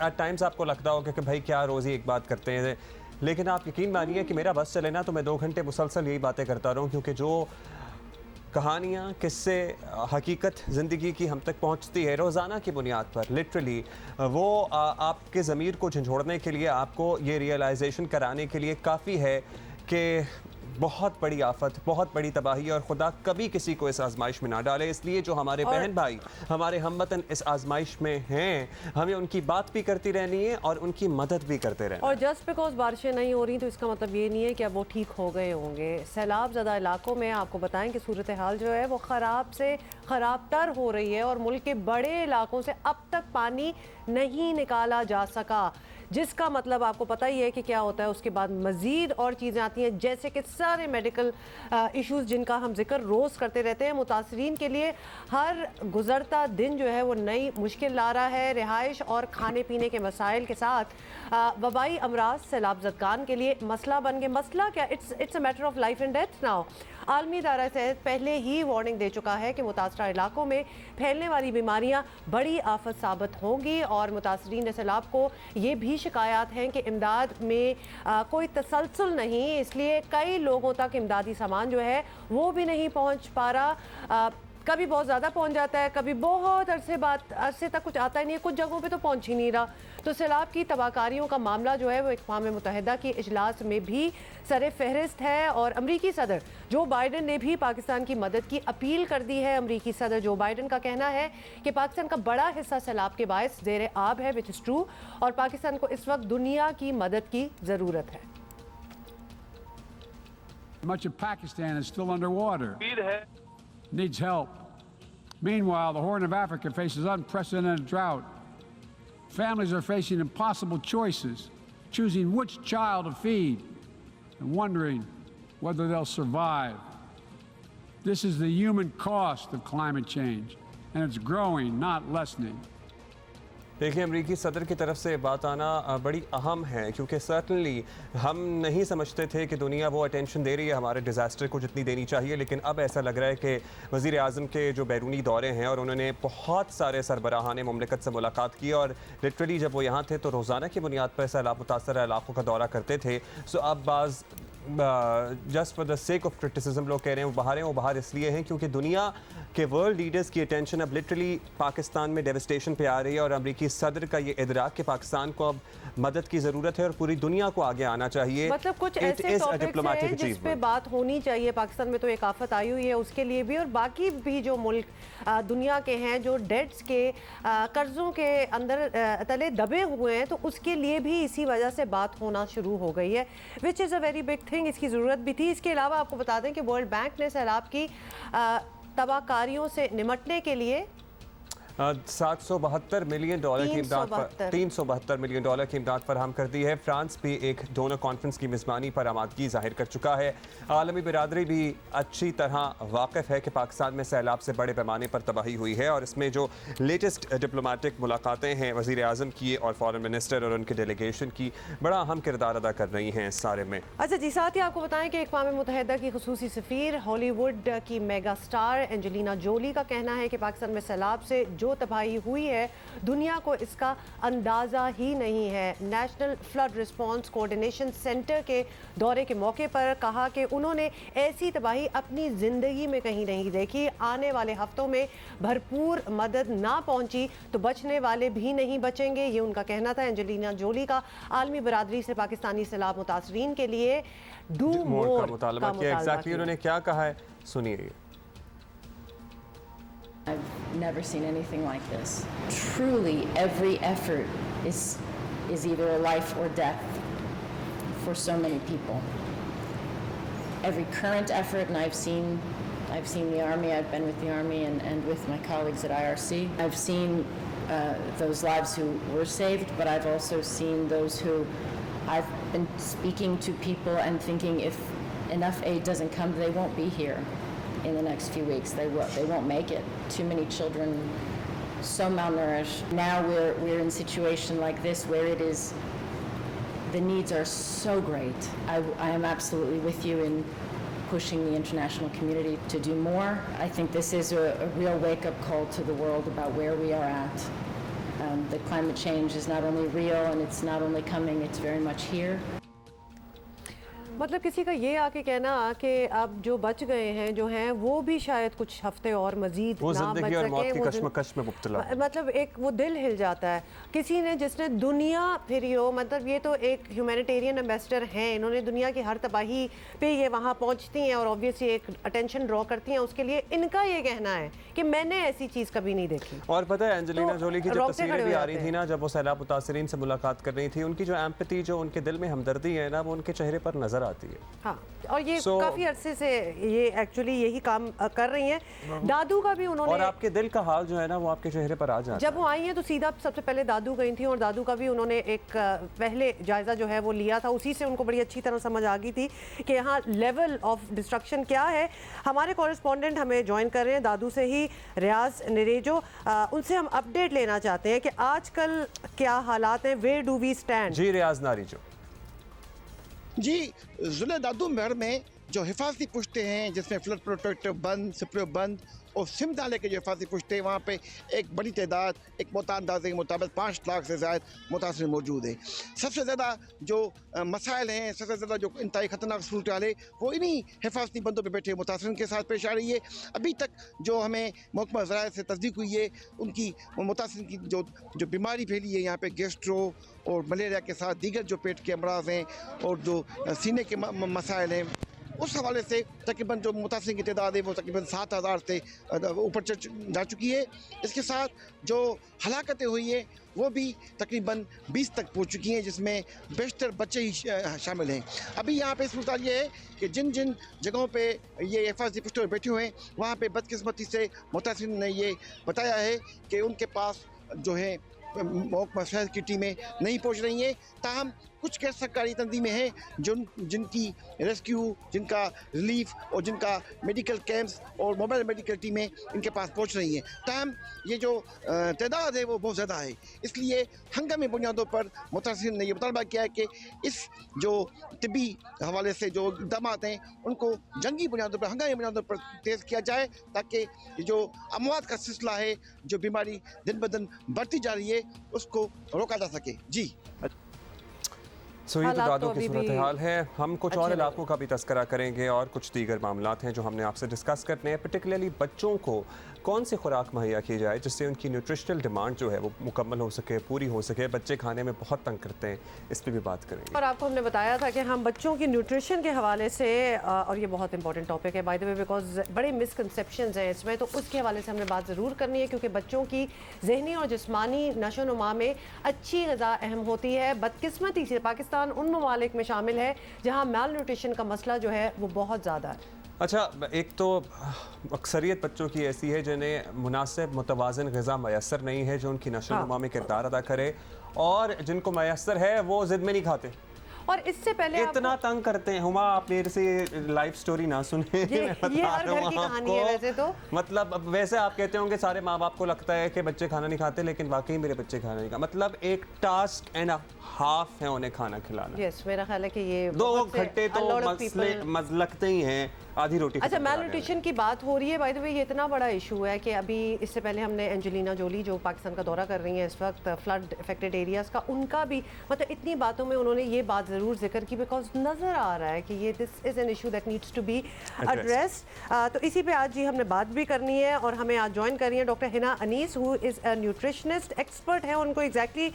एट टाइम्स आपको लगता होगा कि भाई क्या रोज़ ही एक बात करते हैं, लेकिन आप यकीन मानिए कि मेरा बस चले ना तो मैं 2 घंटे मुसलसल यही बातें करता रहूँ, क्योंकि जो कहानियाँ किस्से हकीकत ज़िंदगी की हम तक पहुँचती है रोज़ाना की बुनियाद पर, लिटरली वो आपके ज़मीर को झंझोड़ने के लिए, आपको ये रियलाइजेशन कराने के लिए काफ़ी है कि बहुत बड़ी आफत, बहुत बड़ी तबाही और खुदा कभी किसी को इस आजमाइश में ना डाले। इसलिए जो हमारे बहन भाई, हमारे हमवतन इस आजमाइश में हैं, हमें उनकी बात भी करती रहनी है और उनकी मदद भी करते रहना। और जस्ट बिकॉज बारिशें नहीं हो रही तो इसका मतलब ये नहीं है कि अब वो ठीक हो गए होंगे। सैलाब ज़दा इलाकों में आपको बताएं कि सूरत हाल जो है वो ख़राब से ख़राब तर हो रही है और मुल्क के बड़े इलाकों से अब तक पानी नहीं निकाला जा सका, जिसका मतलब आपको पता ही है कि क्या होता है। उसके बाद मज़ीद और चीज़ें आती हैं, जैसे कि सारे मेडिकल इश्यूज़ जिनका हम जिक्र रोज़ करते रहते हैं। मुतासरीन के लिए हर गुज़रता दिन जो है वो नई मुश्किल ला रहा है। रिहाइश और खाने पीने के मसाइल के साथ वबाई अमराज सैलाब ज़दगान के लिए मसला बन गए। मसला क्या, it's a matter of life and death now. आलमी इदारा सेहत पहले ही वार्निंग दे चुका है कि मुतासरा इलाकों में फैलने वाली बीमारियां बड़ी आफत साबित होंगी और मुतासरीन सैलाब को ये भी शिकायत हैं कि इमदाद में कोई तसलसल नहीं, इसलिए कई लोगों तक इमदादी सामान जो है वो भी नहीं पहुंच पा रहा। कभी बहुत ज़्यादा पहुंच जाता है, कभी बहुत अरसे तक कुछ आता ही नहीं है, कुछ जगहों पे तो पहुंच ही नहीं रहा। तो सैलाब की तबाहकारियों का मामला जो है वो अक़वाम मुत्तहिदा के इजलास में भी सर फहरिस्त है और अमरीकी सदर जो बाइडन ने भी पाकिस्तान की मदद की अपील कर दी है। अमरीकी सदर जो बाइडन का कहना है कि पाकिस्तान का बड़ा हिस्सा सैलाब के बायस ज़ेर आब है, विच इज़ ट्रू, और पाकिस्तान को इस वक्त दुनिया की मदद की ज़रूरत है। Much of Pakistan is still underwater. needs help. Meanwhile, the Horn of Africa faces unprecedented drought. Families are facing impossible choices, choosing which child to feed and wondering whether they'll survive. This is the human cost of climate change, and it's growing, not lessening. देखिए, अमेरिकी सदर की तरफ से बात आना बड़ी अहम है, क्योंकि सर्टनली हम नहीं समझते थे कि दुनिया वो अटेंशन दे रही है हमारे डिज़ास्टर को जितनी देनी चाहिए, लेकिन अब ऐसा लग रहा है कि वज़ीर आज़म के जो बैरूनी दौरे हैं और उन्होंने बहुत सारे सरबराहान मुमलिकत से मुलाकात की और लिटरली जब वो यहाँ थे तो रोज़ाना की बुनियाद पर सैलाब मुतासर इलाकों का दौरा करते थे। सो अब बाज़ just for the sake of criticism लोग कह रहे हैं वो बाहर इसलिए हैं क्योंकि दुनिया के वर्ल्ड लीडर्स की अटेंशन अब लिटरली पाकिस्तान में डेवस्टेशन पे आ रही है और अमेरिकी सदर का ये इदराक कि पाकिस्तान को अब मदद की ज़रूरत है और पूरी दुनिया को आगे आना चाहिए। मतलब कुछ ऐसे टॉपिक्स हैं जिस पे बात होनी चाहिए। पाकिस्तान में तो एक आफत आई हुई है, उसके लिए भी और बाकी भी जो मुल्क दुनिया के हैं जो डेट्स के कर्ज़ों के अंदर तले दबे हुए हैं, तो उसके लिए भी इसी वजह से बात होना शुरू हो गई है, which is a very big thing. इसकी ज़रूरत भी थी। इसके अलावा आपको बता दें कि वर्ल्ड बैंक ने सैलाब की तबाहकारियों से निपटने के लिए $772 मिलियन की इमदाद पर $372 मिलियन की इमदाद फराहम कर दी है। फ्रांस भी एक डोनर कॉन्फ्रेंस की मेज़बानी पर आमादगी जाहिर कर चुका है। आलमी बिरादरी भी अच्छी तरह वाकिफ़ है कि पाकिस्तान में सैलाब से बड़े पैमाने पर तबाही हुई है और इसमें जो लेटेस्ट डिप्लोमेटिक मुलाकातें हैं वज़ीर आज़म की और फॉरेन मिनिस्टर और उनके डेलीगेशन की बड़ा अहम किरदार अदा कर रही हैं इस सारे में। अच्छा जी, साथ ही आपको बताएं कि अक़वाम मुत्तहिदा की ख़ुसूसी सफ़ीर हॉलीवुड की मेगा स्टार एंजेलिना जोली का कहना है कि पाकिस्तान में सैलाब से जो तबाही हुई है दुनिया को इसका अंदाज़ा ही नहीं है। National flood response coordination centre के दौरे के मौके पर कहा कि उन्होंने ऐसी तबाही अपनी ज़िंदगी में कहीं नहीं देखी। आने वाले हफ्तों में भरपूर मदद ना पहुंची तो बचने वाले भी नहीं बचेंगे, ये उनका कहना था एंजेलिना जोली का। आलमी बरादरी से पाकिस्तानी सैलाब मुतासरीन के लिए डू मोर का मुतालबा किया। एग्जैक्टली उन्होंने क्या कहा है, सुनिए। I've never seen anything like this. Truly, every effort is either a life or death for so many people. Every current effort, and I've seen the Army, I've been with the Army and with my colleagues at IRC. I've seen those lives who were saved, but I've also seen those who I've been speaking to people and thinking if enough aid doesn't come, they won't be here in the next few weeks. They won't make it. Too many children so malnourished. Now we're in a situation like this where it is, the needs are so great. I am absolutely with you in pushing the international community to do more. I think this is a real wake-up call to the world about where we are at. The climate change is not only real and it's not only coming, it's very much here. मतलब किसी का ये आके कहना कि अब जो बच गए हैं जो हैं वो भी शायद कुछ हफ्ते और मजीद ना बच सके, और मौत की कश्मकश में मुब्तला, मतलब एक वो दिल हिल जाता है। किसी ने जिसने दुनिया फिरी हो, मतलब ये तो एक ह्यूमैनिटेरियन एम्बेसडर हैं, इन्होंने दुनिया की हर तबाही पे ये वहाँ पहुँचती हैं और ऑब्वियसली एक अटेंशन ड्रॉ करती हैं। उसके लिए इनका ये कहना है कि मैंने ऐसी चीज़ कभी नहीं देखी। और पता है एंजेलिना जोली की जो तस्वीरें भी आ रही थी ना जब वो सैलाब मुतासरीन से मुलाकात कर रही थी, उनकी जो एम्पैथी, जो उनके दिल में हमदर्दी है ना, वो उनके चेहरे पर नजर आती है। हाँ, और ये काफी अरसे से ये एक्चुअली यही काम कर रही हैं। दादू का भी उन्होंने, और आपके दिल का हाल जो है ना वो आपके चेहरे पर आ जाता है। जब वो आई हैं तो सीधा सबसे पहले दादू गई थी और दादू का भी उन्होंने एक पहले जायजा जो है वो लिया था। उसी से उनको बड़ी अच्छी तरह समझ आ गई थी कि यहाँ लेवल ऑफ डिस्ट्रक्शन क्या है। हमारे कॉरेस्पॉन्डेंट हमें ज्वाइन कर रहे हैं दादू से ही, रियाज निरेजो। उनसे हम अपडेट लेना चाहते हैं कि आजकल क्या हालात हैं, वेयर डू वी स्टैंड। जी रियाज नारीजो। जी, ज़िले दादू महर में जो हिफाजती पुश्ते हैं जिसमें फ्लड प्रोटेक्टर बंद, स्प्रे बंद और सिम नाले के जो हिफाजती पुश्ते, वहाँ पे एक बड़ी तादाद, एक मोहताद अंदाजे के मुताबिक 5 लाख से ज़्यादा मुतासर मौजूद है। सबसे ज़्यादा जो मसाइल हैं, सबसे ज़्यादा जो इंतहाई ख़तरनाक सूरत हाल है वो इन्हीं हिफाजती बंदों पर बैठे मुतासरीन के साथ पेश आ रही है। अभी तक जो हमें महकमा ज़राए से तस्दीक हुई है, उनकी मुतासरीन की जो बीमारी फैली है यहाँ पे गैस्ट्रो और मलेरिया के साथ दीगर जो पेट के अमराज हैं और जो सीने के मसाइल हैं उस हवाले से तकरीबन जो मुतासिरीन की तादाद है वो तकरीबन 7,000 से ऊपर जा चुकी है। इसके साथ जो हलाकतें हुई हैं वो भी तकरीबन 20 तक पहुँच चुकी हैं, जिसमें बेशतर बच्चे ही शामिल हैं। अभी यहाँ पे सूरत ये है कि जिन जिन जगहों पे ये हिफाजती पुश्ते बैठे हुए हैं वहाँ पे बदकिस्मती से मुतासिरीन ने ये बताया है कि उनके पास जो है मौके की टीमें नहीं पहुँच रही हैं। ताहम कुछ गैर सरकारी तंजीमें हैं जिनकी रेस्क्यू, जिनका रिलीफ और जिनका मेडिकल कैंप्स और मोबाइल मेडिकल टीमें इनके पास पहुंच रही हैं। ताहम ये जो तादाद है वो बहुत ज़्यादा है, इसलिए हंगामी बुनियादों पर मुतासिरीन ने यह मुतालबा किया है कि इस जो तिब्बी हवाले से जो इक़दाम हैं उनको जंगी बुनियादों पर, हंगामी बुनियादों पर तेज़ किया जाए, ताकि जो अमवात का सिलसिला है, जो बीमारी दिन ब दिन बढ़ती जा रही है, उसको रोका जा सके। जी सो ये तादादों की सूरत हाल है। हम कुछ और इलाकों का भी तस्करा करेंगे और कुछ दीगर मामलात हैं जो हमने आपसे डिस्कस करने हैं। पर्टिकुलरली बच्चों को कौन सी खुराक मुहैया की जाए जिससे उनकी न्यूट्रिशनल डिमांड जो है वो मुकम्मल हो सके, पूरी हो सके। बच्चे खाने में बहुत तंग करते हैं, इस पर भी बात करेंगे। और आपको हमने बताया था कि हम बच्चों की न्यूट्रिशन के हवाले से, और ये बहुत इंपॉर्टेंट टॉपिक है बाय द वे, बिकॉज बड़े मिसकंसेप्शंस हैं इसमें, तो उसके हवाले से हमने बात ज़रूर करनी है, क्योंकि बच्चों की जहनी और जिस्मानी नशो-नुमा में अच्छी ग़िज़ा अहम होती है। बदकिस्मती से पाकिस्तान उन ममालिक में शामिल है जहाँ माल न्यूट्रिशन का मसला जो है वो बहुत ज़्यादा है। अच्छा, एक तो अक्सरियत बच्चों की ऐसी है जिन्हें मुनासिब मुतवाज़िन ग़िज़ा मैसर नहीं है जो उनकी नशो-नुमा में किरदार अदा करे, और जिनको मैसर है वो ज़िद में नहीं खाते और इससे पहले इतना तंग करते हैं। हुमा, आप मेरे से लाइफ स्टोरी ना सुने, ये हर घर की कहानी है वैसे तो। मतलब वैसे आप कहते होंगे सारे माँ बाप को लगता है कि बच्चे खाना नहीं खाते, लेकिन वाकई मेरे बच्चे खाना नहीं खाते। मतलब एक टास्क एंड हाफ है उन्हें खाना खिलाना। यस, मेरा ख्याल है कि ये 2 घंटे तो लगते ही हैं, आधी रोटी। अच्छा, माल न्यूट्रिशन की बात हो रही है, बाय द वे ये इतना बड़ा इशू है कि अभी इससे पहले हमने एंजेलिना जोली जो पाकिस्तान का दौरा कर रही हैं इस वक्त, फ्लड इफेक्टेड एरियाज़ का, उनका भी मतलब इतनी बातों में उन्होंने ये बात ज़रूर जिक्र की, बिकॉज नज़र आ रहा है कि ये this is an issue that needs to be addressed. तो इसी पे आज जी हमने बात भी करनी है, और हमें आज ज्वाइन कर रही हैं doctor Hina Anees, who is a nutritionist expert है। उनको एग्जैक्टली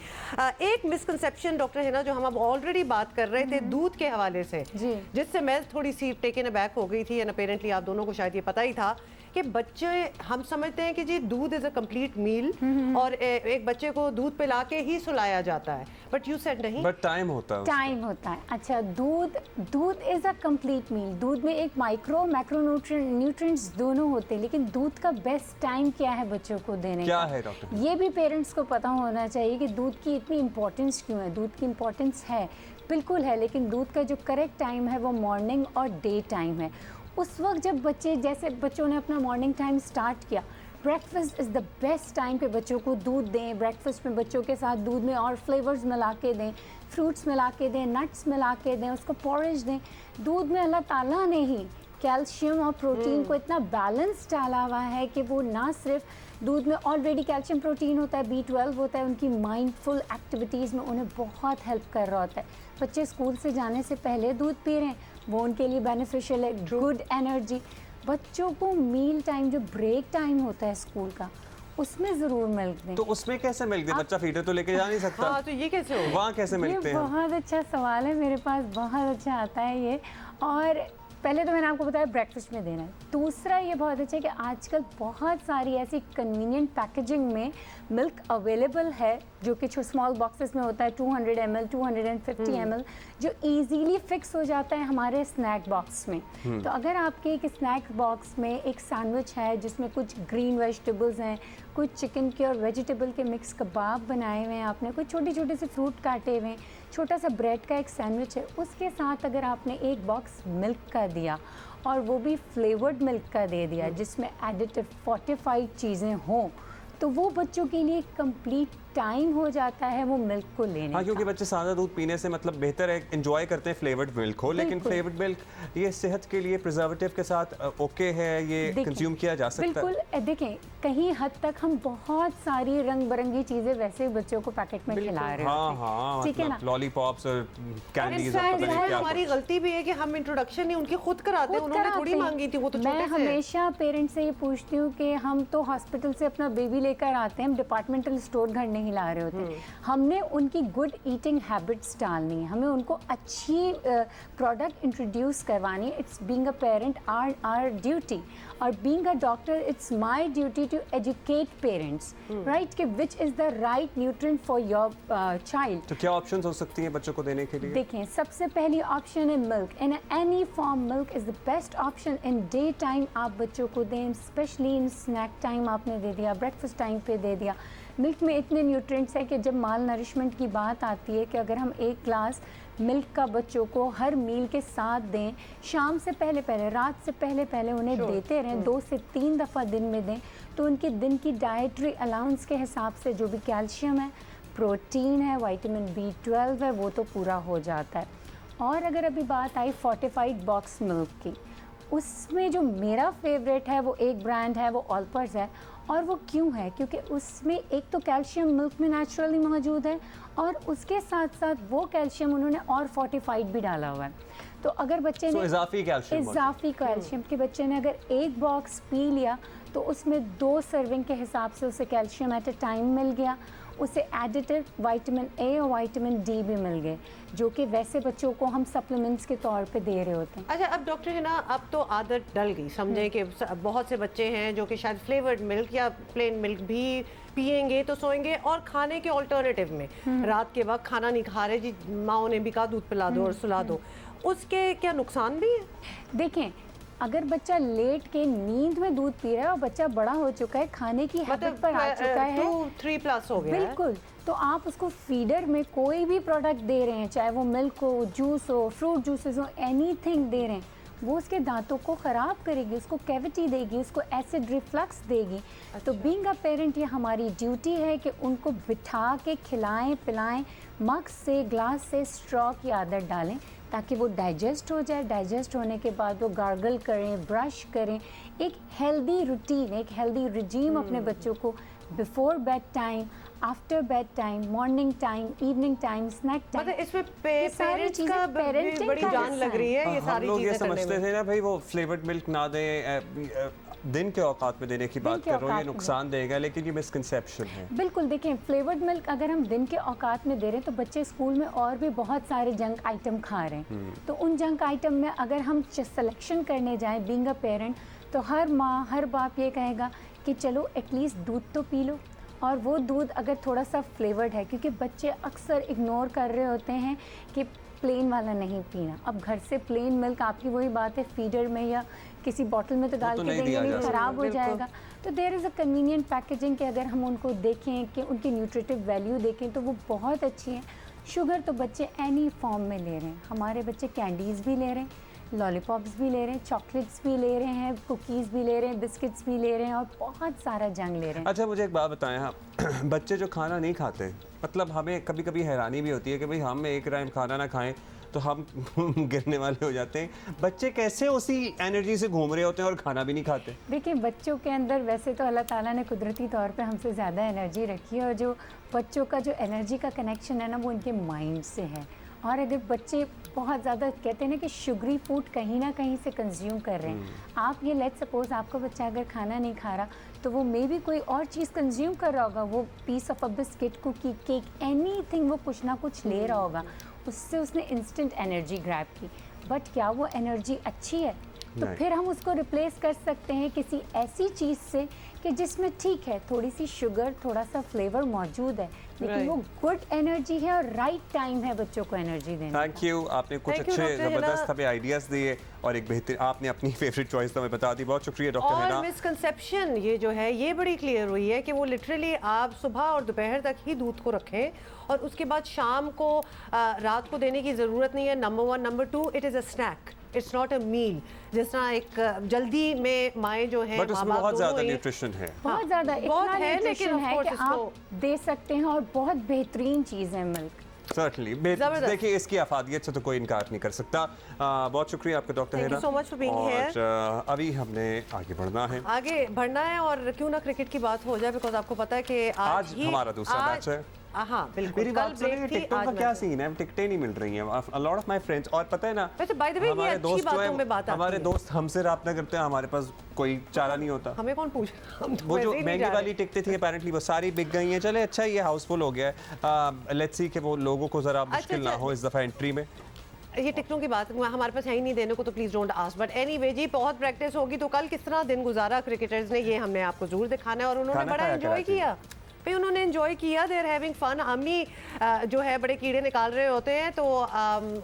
एक मिसकंसेप्शन डॉक्टर हिना जो हम अब ऑलरेडी बात कर रहे थे दूध के हवाले से, जिससे मैं थोड़ी सी टेकन अबैक हो गई थी, एंड अपेरेंटली आप दोनों को शायद ये पता ही था कि बच्चे, हम समझते हैं कि जी दूध इज़ अ कंप्लीट मील और एक बच्चे को दूध पिला के ही सुलाया जाता है, बट यू सेड नहीं, बट टाइम होता है। अच्छा, दूध इज़ अ कंप्लीट मील। दूध में एक माइक्रो मैक्रो न्यूट्रिएंट्स दोनों होते हैं, लेकिन दूध का बेस्ट टाइम क्या है बच्चों को देने क्या का, है डॉक्टर? ये भी पेरेंट्स को पता होना चाहिए कि दूध की इतनी इंपॉर्टेंस क्यों है। दूध की इंपॉर्टेंस है, बिल्कुल है, लेकिन दूध का जो करेक्ट टाइम है वो मॉर्निंग और डे टाइम है। उस वक्त जब बच्चों ने अपना मॉर्निंग टाइम स्टार्ट किया, breakfast is the best time पे बच्चों को दूध दें। ब्रेकफास्ट में बच्चों के साथ दूध में और फ्लेवर्स मिला के दें, फ्रूट्स मिला के दें, नट्स मिला के दें, उसको पॉरेज दें। दूध में अल्लाह ताला ने ही कैल्शियम और प्रोटीन को इतना बैलेंस डाला हुआ है कि वो ना सिर्फ दूध में ऑलरेडी कैल्शियम प्रोटीन होता है, B12 होता है, उनकी माइंडफुल एक्टिविटीज़ में उन्हें बहुत हेल्प कर रहा होता है। बच्चे स्कूल से जाने से पहले दूध पी रहे हैं, वो उनके लिए बेनिफिशियल है, गुड एनर्जी। बच्चों को मील टाइम, जो ब्रेक टाइम होता है स्कूल का, उसमें ज़रूर मिल्क दें। तो उसमें कैसे मिल्क दें? बच्चा फीडर तो लेके जा नहीं सकता। हाँ, तो ये कैसे हो? वहाँ कैसे मिलते हैं? बहुत अच्छा सवाल है, मेरे पास बहुत अच्छा आता है ये। और पहले तो मैंने आपको बताया ब्रेकफास्ट में देना है। दूसरा ये बहुत अच्छा है कि आजकल बहुत सारी ऐसी कन्वीनियंट पैकेजिंग में मिल्क अवेलेबल है, जो कि स्मॉल बॉक्सेस में होता है, 200 ml, 250 ml, जो इजीली फिक्स हो जाता है हमारे स्नैक बॉक्स में। तो अगर आपके एक स्नैक बॉक्स में एक सैंडविच है जिसमें कुछ ग्रीन वेजिटेबल्स हैं, कुछ चिकन के और वेजिटेबल के मिक्स कबाब बनाए हुए हैं आपने, कुछ छोटे छोटे से फ्रूट काटे हुए हैं, छोटा सा ब्रेड का एक सैंडविच है, उसके साथ अगर आपने एक बॉक्स मिल्क का दिया, और वो भी फ्लेवर्ड मिल्क का दे दिया जिसमें एडिटिव फोर्टिफाइड चीज़ें हों, तो वो बच्चों के लिए कंप्लीट टाइम हो जाता है वो मिल्क को लेने का। क्योंकि बच्चे सादा दूध पीने से मतलब बेहतर है, एंजॉय करते हैं फ्लेवर्ड मिल्क को, लेकिन फ्लेवर्ड मिल्क ये सेहत के लिए प्रिजर्वेटिव के साथ ओके है, ये कंज्यूम किया जा सकता है। बिल्कुल, देखें कहीं हद तक हम बहुत सारी रंग बिरंगी चीज़ें वैसे बच्चों को पैकेट में खिला रहे हैं, ठीक है ना, लॉलीपॉप्स और कैंडीज। हमारी गलती भी है कि हम इंट्रोडक्शन ही उनकी खुद कराते हैं, उन्होंने थोड़ी मांगी थी, वो तो छोटे से। मैं हमेशा पेरेंट्स से ये पूछती हूँ कि हम तो हॉस्पिटल से अपना बेबी लेकर आते हैं, हम डिपार्टमेंटल स्टोर घर नहीं नहीं ला रहे होते। हमने उनकी गुड ईटिंग हैबिट्स डालनी है, हमें उनको अच्छी प्रोडक्ट इंट्रोड्यूस करवानी है। It's being a parent our duty, और being a doctor it's my duty to educate parents, right, कि which is the right nutrient for your child. तो क्या ऑप्शंस हो सकती हैं बच्चों को देने के लिए? देखें, सबसे पहली ऑप्शन है milk. In any form milk is the best option. In day time आप बच्चों को दें, स्पेशली इन स्नैक टाइम आपने दे दिया, ब्रेकफास्ट टाइम पे दे दिया। मिल्क में इतने न्यूट्रिएंट्स हैं कि जब माल नरिशमेंट की बात आती है कि अगर हम एक ग्लास मिल्क का बच्चों को हर मील के साथ दें, शाम से पहले पहले, रात से पहले पहले उन्हें देते रहें, 2 से 3 दफ़ा दिन में दें, तो उनके दिन की डाइटरी अलाउंस के हिसाब से जो भी कैल्शियम है, प्रोटीन है, विटामिन B12 है, वो तो पूरा हो जाता है। और अगर अभी बात आई फोर्टिफाइड बॉक्स मिल्क की, उसमें जो मेरा फेवरेट है वो एक ब्रांड है, वो ऑल्पर्स है। और वो क्यों है? क्योंकि उसमें एक तो कैल्शियम मिल्क में नेचुरली मौजूद है, और उसके साथ साथ वो कैल्शियम उन्होंने और फोर्टिफाइड भी डाला हुआ है। तो अगर बच्चे ने इजाफी कैल्शियम के बच्चे ने अगर एक बॉक्स पी लिया तो उसमें 2 सर्विंग के हिसाब से उसे कैल्शियम एट अ टाइम मिल गया, उसे एडिटिव विटामिन ए और विटामिन डी भी मिल गए, जो कि वैसे बच्चों को हम सप्लीमेंट्स के तौर पे दे रहे होते हैं। अच्छा, अब डॉक्टर है ना, अब तो आदत डल गई, समझें कि बहुत से बच्चे हैं जो कि शायद फ्लेवर्ड मिल्क या प्लेन मिल्क भी पिएंगे तो सोएंगे, और खाने के ऑल्टरनेटिव में रात के वक्त खाना नहीं खा रहे जी, माओ ने भी कहा दूध पिला दो और सुला दो, उसके क्या नुकसान भी है? देखें, अगर बच्चा लेट के नींद में दूध पी रहा है और बच्चा बड़ा हो चुका है, खाने की हैबिट पर आ चुका है, 2-3+ हो गया बिल्कुल, तो आप उसको फीडर में कोई भी प्रोडक्ट दे रहे हैं, चाहे वो मिल्क हो, जूस हो, फ्रूट जूसेस हो, एनीथिंग दे रहे हैं, वो उसके दांतों को ख़राब करेगी, उसको कैविटी देगी, उसको एसिड रिफ्लक्स देगी। तो बीइंग अ पेरेंट ये हमारी ड्यूटी है कि उनको बिठा के खिलाएं पिलाएं, मग से, ग्लास से स्ट्रॉ की आदत डालें, ताकि वो डाइजेस्ट हो जाए। डाइजेस्ट होने के बाद वो गार्गल करें, ब्रश करें, एक हेल्दी रूटीन, एक हेल्दी रिजीम अपने बच्चों को before bed time, after bed time, morning time, evening time, snack time, मतलब इसमें पेरेंट्स का बड़ी जान लग रही है। ये सारी हम लोग ये चीजें समझते थे ना भाई, वो फ्लेवर्ड मिल्क ना दें, दिन के औकात में देने की बात कर रहा हूँ, ये नुकसान देगा, लेकिन ये मिसकंसेप्शन है। बिल्कुल, देखें, फ्लेवर्ड मिल्क अगर हम दिन के औकात में दे रहे हैं तो बच्चे स्कूल में और भी बहुत सारे जंक आइटम खा रहे हैं, तो उन जंक आइटम में अगर हम सिलेक्शन करने जाएं बीइंग अ पेरेंट, तो हर माँ हर बाप ये कहेगा कि चलो एटलीस्ट दूध तो पी लो, और वो दूध अगर थोड़ा सा फ्लेवर्ड है, क्योंकि बच्चे अक्सर इग्नोर कर रहे होते हैं कि प्लेन वाला नहीं पीना। अब घर से प्लेन मिल्क, आपकी वही बात है, फीडर में या किसी बॉटल में तो डाल के देंगे नहीं, ख़राब हो जाएगा। तो there is a convenient packaging कि अगर हम उनको देखें कि उनकी न्यूट्रिटिव वैल्यू देखें तो वो बहुत अच्छी है। शुगर तो बच्चे एनी फॉर्म में ले रहे हैं, हमारे बच्चे कैंडीज़ भी ले रहे हैं, लॉलीपॉप्स भी ले रहे हैं, चॉकलेट्स भी ले रहे हैं, कुकीज़ भी ले रहे हैं, बिस्किट्स भी ले रहे हैं, और बहुत सारा जंग ले रहे हैं। अच्छा, मुझे एक बात बताएं, हाँ, बच्चे जो खाना नहीं खाते, मतलब हमें कभी कभी हैरानी भी होती है कि भाई हम एक टाइम खाना ना खाएं तो हम गिरने वाले हो जाते हैं। बच्चे कैसे उसी एनर्जी से घूम रहे होते हैं और खाना भी नहीं खाते? देखिए, बच्चों के अंदर वैसे तो अल्लाह ताला ने कुदरती तौर पे हमसे ज़्यादा एनर्जी रखी है, और जो बच्चों का जो एनर्जी का कनेक्शन है ना, वो उनके माइंड से है। और अगर बच्चे बहुत ज़्यादा, कहते हैं ना कि शुगरी फूड कहीं ना कहीं से कंज्यूम कर रहे हैं, आप ये लेट सपोज आपका बच्चा अगर खाना नहीं खा रहा तो वो मे भी कोई और चीज़ कंज्यूम कर रहा होगा, वो piece of a biscuit, cookie, cake, anything, वो कुछ ना कुछ ले रहा होगा, उससे उसने इंस्टेंट एनर्जी ग्रैब की। बट क्या वो एनर्जी अच्छी है? तो फिर हम उसको रिप्लेस कर सकते हैं किसी ऐसी चीज़ से कि जिसमें ठीक है थोड़ी सी शुगर, थोड़ा सा फ्लेवर मौजूद है, लेकिन वो गुड एनर्जी है और राइट टाइम है बच्चों को एनर्जी देने। थैंक यू, आपने कुछ अच्छे ज़बरदस्त हमें आइडियाज़ दिए और एक बेहतर, आपने अपनी फेवरेट चॉइस तो हमें बता दी। बहुत शुक्रिया डॉक्टर हिना। और मिसकंसेप्शन ये जो है ये बड़ी क्लियर हुई है कि वो लिटरली आप सुबह और दोपहर तक ही दूध को रखें, और उसके बाद शाम को रात को देने की ज़रूरत नहीं है। Number 1, number 2, it is a snack, it's not a meal. जिस तरह एक जल्दी में माएँ जो हैं, बट उसमें बहुत ज़्यादा न्यूट्रिशन है, बहुत ज़्यादा, बहुत है, लेकिन है कि आप दे सकते हैं, और बहुत बेहतरीन चीज़ है मिल्क। सर्टनली। देखिए, इसकी अफादियत से तो कोई इनकार नहीं कर सकता। बहुत शुक्रिया आपका doctor Hina, so much for being here. अभी हमने आगे बढ़ना है, और क्यों ना क्रिकेट की बात हो जाए, बिकॉज आपको पता है कि आज हमारा दूसरा मैच है। हाँ बिल्कुल। मेरी बात सुनिए, टिकटों का क्या सीन है? टिकटें नहीं मिल रही हैं। A lot of my friends, और पता है ना, वैसे बाय द वे ये अच्छी बातों में बात आती है। हमारे दोस्त हमसे राब्ता करते हैं, हमारे पास कोई चारा नहीं होता। हमें कौन पूछ, हम तो वो जो वैसे ही नहीं महंगी जा वाली टिकटें थी अपेरेंटली वो सारी बिक गई हैं। चले अच्छा ये हाउसफुल हो गया है। लेट्स सी कि वो लोगों को ज़रा मुश्किल ना हो इस दफ़ा एंट्री में। ये टिकटों की बात हमारे पास है ही नहीं देने को, तो please don't ask. But anyway जी, बहुत प्रैक्टिस होगी। तो कल किस तरह दिन गुजारा क्रिकेटर्स ने, ये हमने आपको जरूर दिखाना है। और उन्होंने बड़ा एंजॉय किया भाई, उन्होंने एंजॉय किया। They are having fun. अम्मी जो है बड़े कीड़े निकाल रहे होते हैं, तो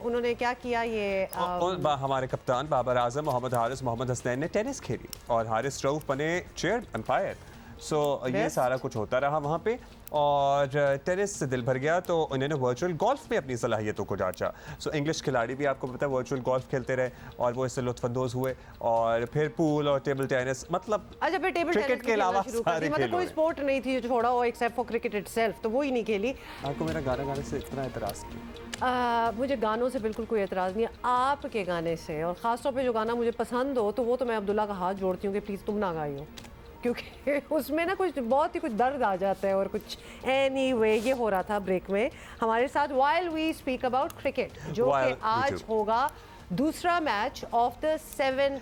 उन्होंने क्या किया, ये हमारे कप्तान बाबर आजम मोहम्मद हारिस मोहम्मद हसनैन ने टेनिस खेली और हारिस रऊफ बने चेयर अंपायर। सो ये सारा कुछ होता रहा वहाँ पे और टेनिस से दिल भर गया, तो उन्होंने वर्चुअल गोल्फ में अपनी सलाहियतों को जांचा। सो इंग्लिश खिलाड़ी भी आपको पता है वर्चुअल गोल्फ खेलते रहे और वो इससे लुत्फानंदोज़ हुए। और फिर पूल और टेबल टेनिस, मतलब अच्छा फिर टेबल क्रिकेट के अलावा सारे मतलब कोई स्पोर्ट नहीं थी जो छोड़ा हो एक्सेप्ट फॉर क्रिकेट इटसेल्फ, तो वो ही नहीं खेली। आपको मेरा गाना गाने से इतना एतराज़ क्यों? मुझे गानों से बिल्कुल कोई एतराज़ नहीं है, आपके गाने से। और ख़ासतौर पे जो गाना मुझे पसंद हो तो वो तो मैं अब्दुल्ला का हाथ जोड़ती हूँ कि प्लीज़ तुम ना गाई हो, क्योंकि उसमें ना कुछ बहुत ही कुछ दर्द आ जाता है और कुछ। एनीवे ये हो रहा था ब्रेक में हमारे साथ while we speak about cricket, जो कि आज होगा दूसरा मैच ऑफ द 7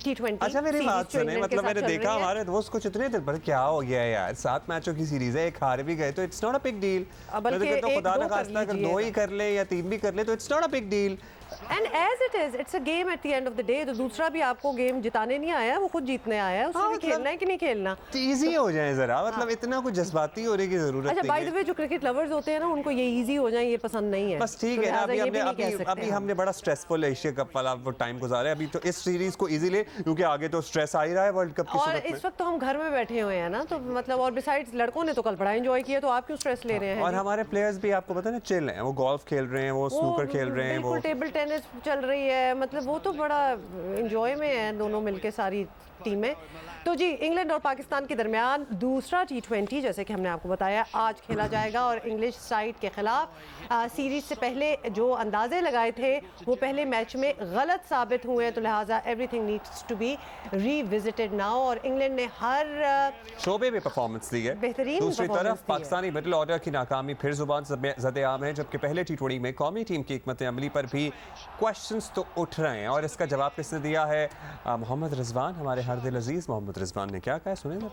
T20। अच्छा मेरी बात सुने, मतलब मैंने देखा हमारे दोस्त कुछ इतने दिन पर क्या हो गया है यार, 7 मैचों की सीरीज है, एक हार भी गए तो it's not a big deal. बल्कि खुदा ना खास्ता अगर 2 ही कर ले या 3 भी कर ले तो it's not a big deal. And as it is it's a game at the end of the day. तो दूसरा भी आपको गेम जिताने नहीं आया, वो खुद जीतने आया है। उसमें भी खेलना है कि नहीं खेलना, इजी हो जाए जरा, मतलब इतना कुछ जज्बाती होने की जरूरत नहीं है। अच्छा बाय द वे जो क्रिकेट लवर्स होते हैं ना, उनको ये इजी हो जाए ये पसंद नहीं है। बस ठीक है ना, अभी हमने बड़ा स्ट्रेसफुल एशिया कप वाला वो टाइम गुजारा है। अभी तो इस सीरीज को इजीली, क्योंकि आगे तो स्ट्रेस आ ही रहा है वर्ल्ड कप की सूरत में। और इस वक्त तो हम घर में बैठे हुए हैं ना, तो मतलब और बिसाइड्स लड़कों ने तो कल बड़ा एंजॉय किया, तो आप क्यों स्ट्रेस ले रहे हैं? और हमारे प्लेयर्स भी आपको पता है ना चिल हैं, वो गोल्फ खेल रहे हैं, वो स्नूकर खेल रहे हैं, वो टेबल टेनिस चल रही है, मतलब वो तो बड़ा एंजॉय में है दोनों मिलके सारी टीमें। तो जी इंग्लैंड और पाकिस्तान के दरमियान दूसरा T20 जैसे कि हमने आपको बताया आज खेला जाएगा और इंग्लिश साइड के खिलाफ सीरीज से पहले जो अंदाजे लगाए थे वो पहले मैच में गलत साबित हुए, तो लिहाजा everything needs to be revisited now. और इंग्लैंड ने हर शोबे में परफॉर्मेंस दी है बेहतरीन। दूसरी तरफ पाकिस्तानी मिडिल ऑर्डर की नाकामी फिर जुबान ज़द-ए-आम है, जबकि पहले T20 में कौमी टीम की हिकमत अमली पर भी क्वेश्चंस तो उठ रहे हैं। और इसका जवाब किसने दिया है? मोहम्मद रिजवान, हमारे हर दिल अजीज मोहम्मद रिजवान ने क्या कहा है, सुने जरा।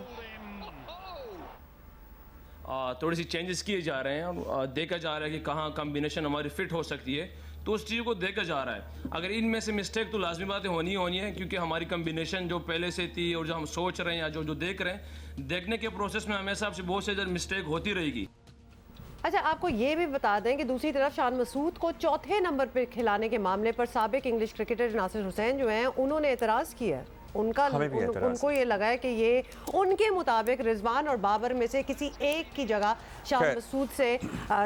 थोड़ी सी चेंजेस किए जा रहे हैं और देखा जा रहा है कि कहाँ कम्बिनेशन हमारी फिट हो सकती है, तो उस चीज़ को देखा जा रहा है। अगर इनमें से मिस्टेक तो लाजमी बातें होनी है, क्योंकि हमारी कम्बिनेशन जो पहले से थी और जो हम सोच रहे हैं या जो देख रहे हैं, देखने के प्रोसेस में हमेशा से बहुत से मिस्टेक होती रहेगी। अच्छा आपको ये भी बता दें कि दूसरी तरफ शान मसूद को चौथे नंबर पर खिलाने के मामले पर साबिक इंग्लिश क्रिकेटर नासिर हुसैन जो हैं उन्होंने एतराज़ किया है। उनको ये लगा है कि ये उनके मुताबिक रिजवान और बाबर में से किसी एक की जगह शान मसूद से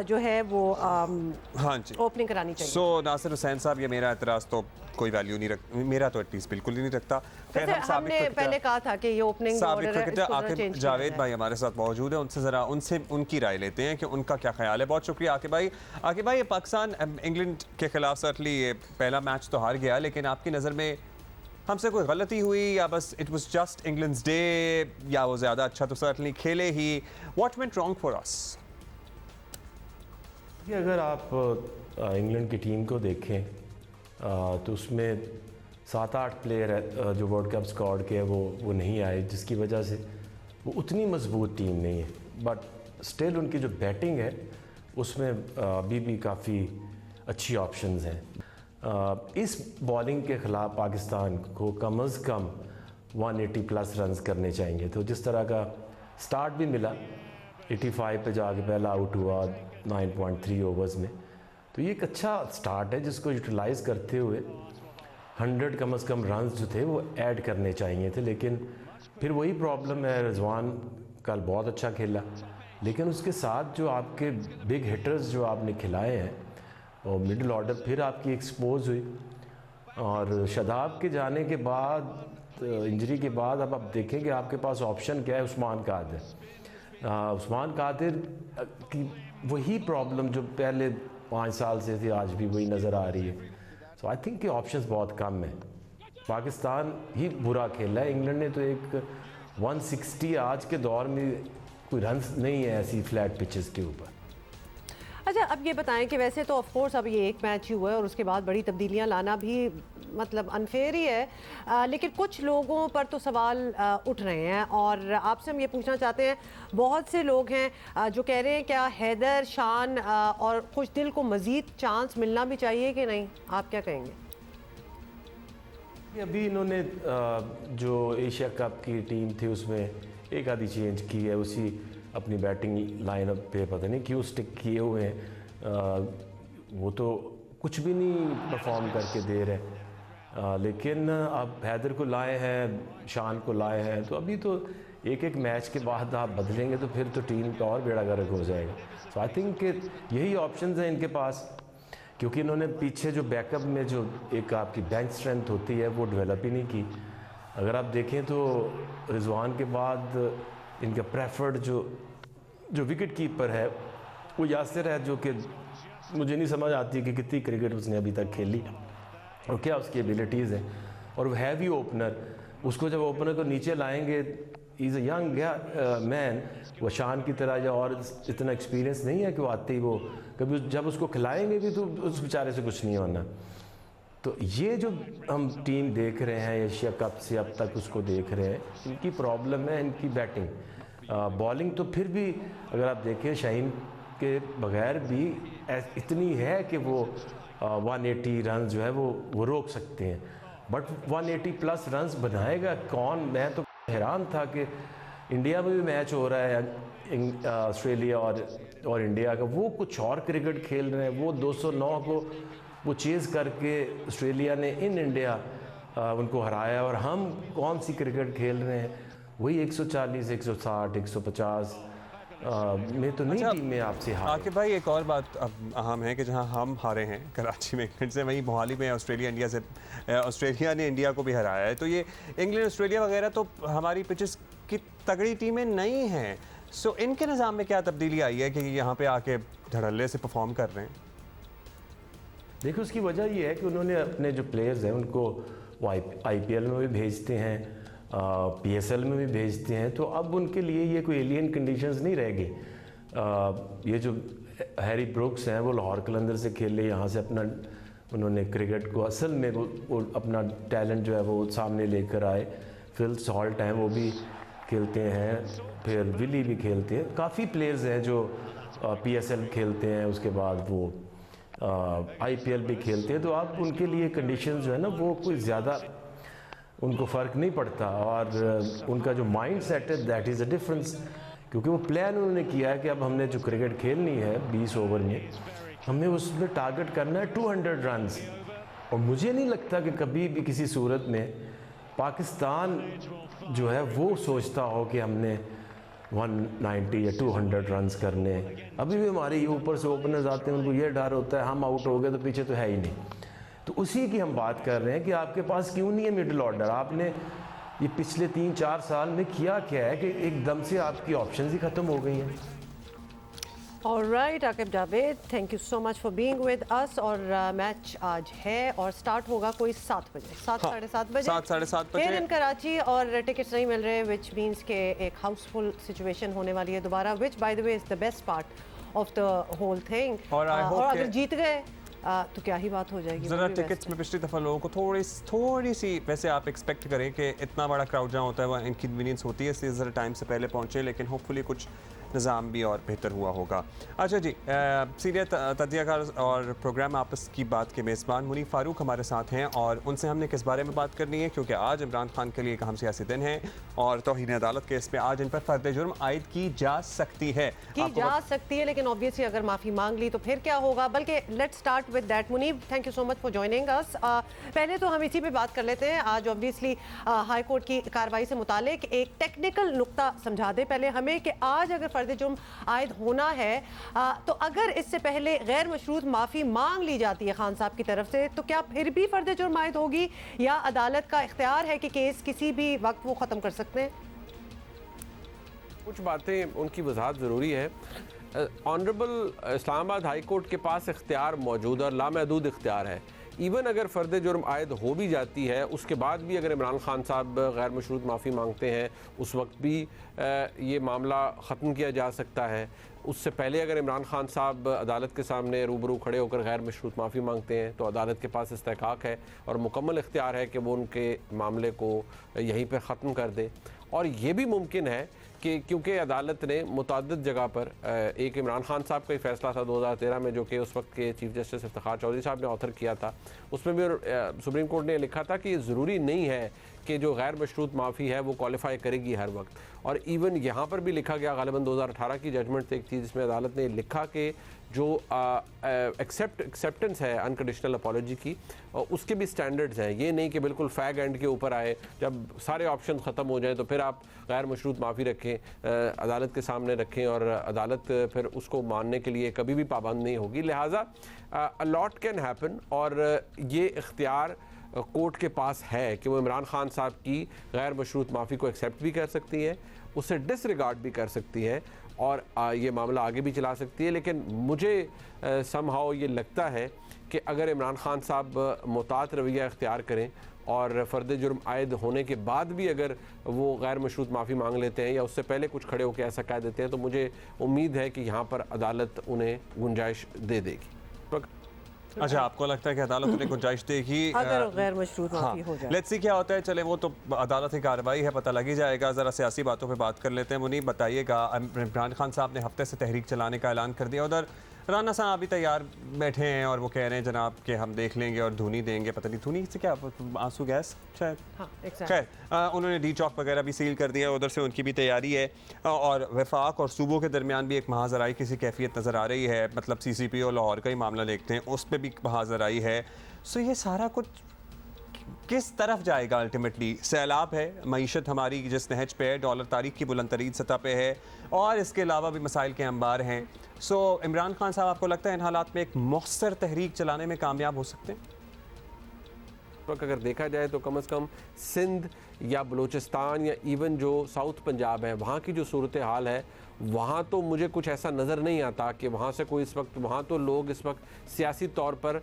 जो है वो हाँ जी ओपनिंग करानी चाहिए। सो नासिर हुसैन साहब, ये मेरा एतराज़ तो कोई वैल्यू नहीं रखता, मेरा तो एटलीस्ट बिल्कुल ही नहीं रखता। हमने पहले कहा था कि ये ओपनिंग साबिक क्रिकेटर आकिब जावेद भाई हमारे साथ मौजूद है, उनसे उनकी राय लेते हैं कि उनका क्या ख्याल है। बहुत शुक्रिया आकिब भाई। आकिब भाई, पाकिस्तान इंग्लैंड के खिलाफ सर्टली ये पहला मैच तो हार गया, लेकिन आपकी नज़र में हमसे कोई गलती हुई या बस it was just England's day, या वो ज़्यादा अच्छा तो सर्टली खेले ही? What went wrong for us? अगर आप इंग्लैंड की टीम को देखें तो उसमें 7-8 प्लेयर जो वर्ल्ड कप स्क्वाड के हैं वो नहीं आए, जिसकी वजह से वो उतनी मजबूत टीम नहीं है। बट स्टिल उनकी जो बैटिंग है उसमें अभी भी काफ़ी अच्छी ऑप्शंस हैं। इस बॉलिंग के ख़िलाफ़ पाकिस्तान को कम अज़ कम 180 प्लस रन्स करने चाहिए। तो जिस तरह का स्टार्ट भी मिला 85 पे जाके पहला आउट हुआ 9.3 ओवर्स में, तो ये एक अच्छा स्टार्ट है जिसको यूटिलाइज़ करते हुए 100 कम अज़ कम रन्स जो थे वो ऐड करने चाहिए थे। लेकिन फिर वही प्रॉब्लम है, रिजवान कल बहुत अच्छा खेला, लेकिन उसके साथ जो आपके बिग हिटर्स जो आपने खिलाए हैं और मिडिल ऑर्डर फिर आपकी एक्सपोज हुई। और शादाब के जाने के बाद इंजरी के बाद अब आप देखें कि आपके पास ऑप्शन क्या है, उस्मान कादिर। उस्मान कादिर की वही प्रॉब्लम जो पहले 5 साल से थी आज भी वही नज़र आ रही है। सो आई थिंक कि ऑप्शंस बहुत कम है। पाकिस्तान ही बुरा खेला है, इंग्लैंड ने तो एक 160 आज के दौर में कोई रन नहीं है ऐसी फ्लैट पिचेस के ऊपर। अच्छा, अब ये बताएं कि वैसे तो ऑफ कोर्स अब ये एक मैच ही हुआ है और उसके बाद बड़ी तब्दीलियां लाना भी मतलब अनफेयर ही है, लेकिन कुछ लोगों पर तो सवाल उठ रहे हैं और आपसे हम ये पूछना चाहते हैं, बहुत से लोग हैं जो कह रहे हैं क्या हैदर, शान और खुशदिल को मज़ीद चांस मिलना भी चाहिए कि नहीं, आप क्या कहेंगे? अभी इन्होंने जो एशिया कप की टीम थी उसमें एक आधी चेंज की है, उसी अपनी बैटिंग लाइनअप पे पता नहीं क्यों स्टिक किए हुए हैं। वो तो कुछ भी नहीं परफॉर्म करके दे रहे, लेकिन अब हैदर को लाए हैं, शान को लाए हैं, तो अभी तो एक एक मैच के बाद आप बदलेंगे तो फिर तो टीम का और बेड़ा गर्क हो जाएगा। सो आई थिंक यही ऑप्शंस हैं इनके पास, क्योंकि इन्होंने पीछे जो बैकअप में जो एक आपकी बेंच स्ट्रेंथ होती है वो डेवलप ही नहीं की। अगर आप देखें तो रिजवान के बाद इनका प्रेफर्ड जो विकेट कीपर है वो यासिर है, जो कि मुझे नहीं समझ आती कि कितनी क्रिकेट उसने अभी तक खेली और क्या उसकी एबिलिटीज़ हैं, और वो है भी ओपनर। उसको जब ओपनर को नीचे लाएंगे, इज़ अ यंग मैन, वो शान की तरह या और इतना एक्सपीरियंस नहीं है कि वो आते ही वो कभी जब उसको खिलाएंगे भी तो उस बेचारे से कुछ नहीं होना। तो ये जो हम टीम देख रहे हैं एशिया कप से अब तक उसको देख रहे हैं, इनकी प्रॉब्लम है इनकी बैटिंग। बॉलिंग तो फिर भी अगर आप देखें शाहीन के बगैर भी इतनी है कि वो 180 रन जो है वो रोक सकते हैं, बट 180 प्लस रन्स बनाएगा कौन? मैं तो हैरान था कि इंडिया में भी मैच हो रहा है ऑस्ट्रेलिया और इंडिया का, वो कुछ और क्रिकेट खेल रहे हैं। वो 209 को वो चेज़ करके ऑस्ट्रेलिया ने इन इंडिया उनको हराया, और हम कौन सी क्रिकेट खेल रहे हैं? वही 140, 160, 150 में तो नहीं टीम में आपसे हार। आकिब भाई, एक और बात अब अहम है कि जहां हम हारे हैं कराची में इंग्लैंड से, वहीं मोहाली में ऑस्ट्रेलिया ने इंडिया को भी हराया है। तो ये इंग्लैंड, ऑस्ट्रेलिया वगैरह तो हमारी पिचेस की तगड़ी टीमें नहीं हैं। सो इनके निज़ाम में क्या तब्दीली आई है कि यहाँ पे आके धड़ल्ले से परफॉर्म कर रहे हैं? देखो, उसकी वजह ये है कि उन्होंने अपने जो प्लेयर्स हैं उनको वो IPL में भी भेजते हैं, PSL में भी भेजते हैं, तो अब उनके लिए ये कोई एलियन कंडीशंस नहीं रह गई। ये जो हैरी ब्रुक्स हैं वो लाहौर कलंदर से खेले, यहाँ से अपना उन्होंने क्रिकेट को असल में वो अपना टैलेंट जो है वो सामने लेकर आए। फिल सॉल्ट हैं, वो भी खेलते हैं, फिर विली भी खेलते हैं, काफ़ी प्लेयर्स हैं जो PSL खेलते हैं, उसके बाद वो IPL भी खेलते हैं। तो अब उनके लिए कंडीशंस जो है ना वो कोई ज़्यादा उनको फ़र्क नहीं पड़ता, और उनका जो माइंड सेट है दैट इज़ अ डिफरेंस, क्योंकि वो प्लान उन्होंने किया है कि अब हमने जो क्रिकेट खेलनी है 20 ओवर में, हमें उसमें टारगेट करना है 200 रन्स। और मुझे नहीं लगता कि कभी भी किसी सूरत में पाकिस्तान जो है वो सोचता हो कि हमने 190 या 200 रन्स करने। अभी भी हमारे ये ऊपर से ओपनर्स आते हैं, उनको ये डर होता है हम आउट हो गए तो पीछे तो है ही नहीं। तो उसी की हम बात कर रहे हैं कि आपके पास क्यों नहीं है मिडिल ऑर्डर। आपने ये पिछले 3-4 साल में किया क्या है कि एकदम से आपकी ऑप्शंस ही ख़त्म हो गई हैं। Alright Aqib Javed, thank you so much for being with us. और मैच आज है और स्टार्ट होगा कोई 7 बजे, 7-7:30 बजे, 7-7:30 बजे इन कराची, और टिकट्स नहीं मिल रहे, विच मीन्स के एक हाउसफुल सिचुएशन होने वाली है दोबारा, which by the way is the best part of the whole thing. और अगर जीत गए तो क्या ही बात हो जाएगी। ज़रा टिकट्स में पिछली दफ़ा लोगों को थोड़ी सी, वैसे आप एक्सपेक्ट करें कि इतना बड़ा क्राउड जहाँ होता है वह इनकन्वीनियंस होती है, इसलिए ज़रा टाइम से पहले पहुँचे, लेकिन होपफुली कुछ निज़ाम भी और बेहतर हुआ होगा। अच्छा जी, सीनियर तज्ज़ियाकार और प्रोग्राम आपस की बात के मेज़बान मुनीफ फ़ारूक हमारे साथ हैं, और उनसे हमने किस बारे में बात करनी है, क्योंकि आज इमरान खान के लिए एक अहम सियासी दिन है और तौहीन अदालत केस में आज इन पर फर्द जुर्म आयद की जा सकती है, लेकिन ऑब्वियसली अगर माफ़ी मांग ली तो फिर क्या होगा। बल्कि let's start with that. Munif, thank you so much for joining us. पहले तो हम इसी पे बात कर लेते हैं। आज ऑब्वियसली हाई कोर्ट की कार्रवाई से मुतालिक एक टेक्निकल नुक्ता समझा दे पहले हमें कि आज अगर फर्द जुर्म आयद होना है तो अगर इससे पहले गैर मशरूत माफ़ी मांग ली जाती है खान साहब की तरफ से, तो क्या फिर भी फर्द जुर्म आयद होगी, या अदालत का इख्तियार है कि केस किसी भी वक्त वो ख़त्म कर सकते हैं? कुछ बातें उनकी वजाहत ज़रूरी है। ऑनरेबल इस्लामाबाद हाई कोर्ट के पास इख्तियार मौजूद और लामहदूद इख्तियार है इवन अगर फ़र्द जुर्म आयद हो भी जाती है, उसके बाद भी अगर इमरान खान साहब गैर मशरूत माफ़ी मांगते हैं, उस वक्त भी ये मामला ख़त्म किया जा सकता है। उससे पहले अगर इमरान खान साहब अदालत के सामने रूबरू खड़े होकर गैर मशरूत माफ़ी मांगते हैं तो अदालत के पास इस्तेहक़ाक़ है और मुकम्मल इख्तियार है कि वो उनके मामले को यहीं पर ख़त्म कर दे। और ये भी मुमकिन है कि क्योंकि अदालत ने मुतअद्दिद जगह पर एक इमरान खान साहब का ही फैसला था 2013 में, जो कि उस वक्त के चीफ जस्टिस इफ्तिखार चौधरी साहब ने ऑथर किया था, उसमें भी सुप्रीम कोर्ट ने लिखा था कि ज़रूरी नहीं है कि जो गैर मशरूत माफ़ी है वो क्वालिफाई करेगी हर वक्त। और इवन यहाँ पर भी लिखा गया, गालिबन 2018 की जजमेंट से एक चीज़ इसमें अदालत ने लिखा कि जो एक्सेप्टेंस है अनकंडीशनल अपॉलॉजी की, उसके भी स्टैंडर्ड्स हैं। ये नहीं कि बिल्कुल फैग एंड के ऊपर आए, जब सारे ऑप्शन ख़त्म हो जाए तो फिर आप गैर मशरूत माफ़ी रखें, अदालत के सामने रखें और अदालत फिर उसको मानने के लिए कभी भी पाबंद नहीं होगी। लिहाजा अ लॉट कैन हैपन और ये इख्तियार कोर्ट के पास है कि वो इमरान खान साहब की गैर मशरूत माफ़ी को एक्सेप्ट भी कर सकती है, उसे डिसरिगार्ड भी कर सकती है और ये मामला आगे भी चला सकती है। लेकिन मुझे समहाउ ये लगता है कि अगर इमरान खान साहब मुतात रवैया इख्तियार करें और फ़र्द जुर्म आयद होने के बाद भी अगर वो गैर मशरूत माफ़ी मांग लेते हैं या उससे पहले कुछ खड़े होकर ऐसा कह देते हैं, तो मुझे उम्मीद है कि यहाँ पर अदालत उन्हें गुंजाइश दे देगी। अच्छा, आपको लगता है कि अदालत उन्हें गुंजाइश देगी अगर गैर मशरूत माफ़ी हो जाए? लेट्स सी क्या होता है। चले, वो तो अदालत की कार्रवाई है, पता लग ही जाएगा। ज़रा सियासी बातों पे बात कर लेते हैं। मुनीब, बताइएगा, इमरान खान साहब ने हफ्ते से तहरीक चलाने का ऐलान कर दिया, उधर राना साहब अभी तैयार बैठे हैं और वो कह रहे हैं जनाब कि हम देख लेंगे और धुनी देंगे, पता नहीं धुनी से क्या, आंसू गैस शायद। हाँ, खैर, उन्होंने डी चौक वगैरह भी सील कर दिया, उधर से उनकी भी तैयारी है और वफाक और सूबों के दरमियान भी एक महाजराई की सी कैफियत नज़र आ रही है। मतलब CCP और लाहौर का ही मामला देखते हैं, उस पर भी महाजराई है। सो ये सारा कुछ किस तरफ जाएगा अल्टीमेटली? सैलाब है, मईशत हमारी जिस नहज पे है, डॉलर तारीख की बुलंद तरीन सतह पे है और इसके अलावा भी मसाइल के अंबार हैं। सो इमरान खान साहब, आपको लगता है इन हालात में एक मौसर तहरीक चलाने में कामयाब हो सकते हैं? अगर देखा जाए तो कम से कम सिंध या बलूचिस्तान या इवन जो साउथ पंजाब है, वहाँ की जो सूरत हाल है, वहाँ तो मुझे कुछ ऐसा नज़र नहीं आता कि वहाँ से कोई इस वक्त, वहाँ तो लोग इस वक्त सियासी तौर पर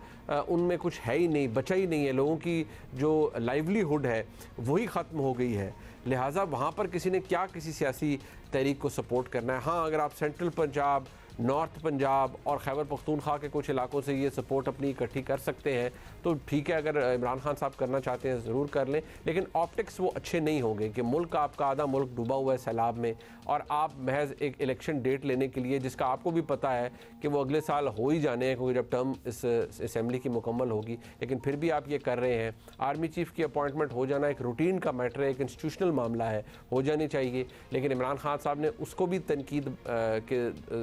उनमें कुछ है ही नहीं, बचा ही नहीं है। लोगों की जो लाइवलीहुड है वही ख़त्म हो गई है। लिहाजा वहाँ पर किसी ने क्या किसी सियासी तहरीक को सपोर्ट करना है। हाँ, अगर आप सेंट्रल पंजाब, नॉर्थ पंजाब और खैबर पख्तूनख्वा के कुछ इलाकों से ये सपोर्ट अपनी इकट्ठी कर सकते हैं तो ठीक है। अगर इमरान खान साहब करना चाहते हैं ज़रूर कर लें, लेकिन ऑप्टिक्स वो अच्छे नहीं होंगे कि मुल्क आपका आधा मुल्क डूबा हुआ है सैलाब में और आप महज एक इलेक्शन डेट लेने के लिए, जिसका आपको भी पता है कि वो अगले साल हो ही जाने हैं क्योंकि जब टर्म इस असेंबली की मुकम्मल होगी, लेकिन फिर भी आप ये कर रहे हैं। आर्मी चीफ़ की अपॉइंटमेंट हो जाना एक रूटीन का मैटर है, एक इंस्टीट्यूशनल मामला है, हो जानी चाहिए, लेकिन इमरान खान साहब ने उसको भी तनकीद के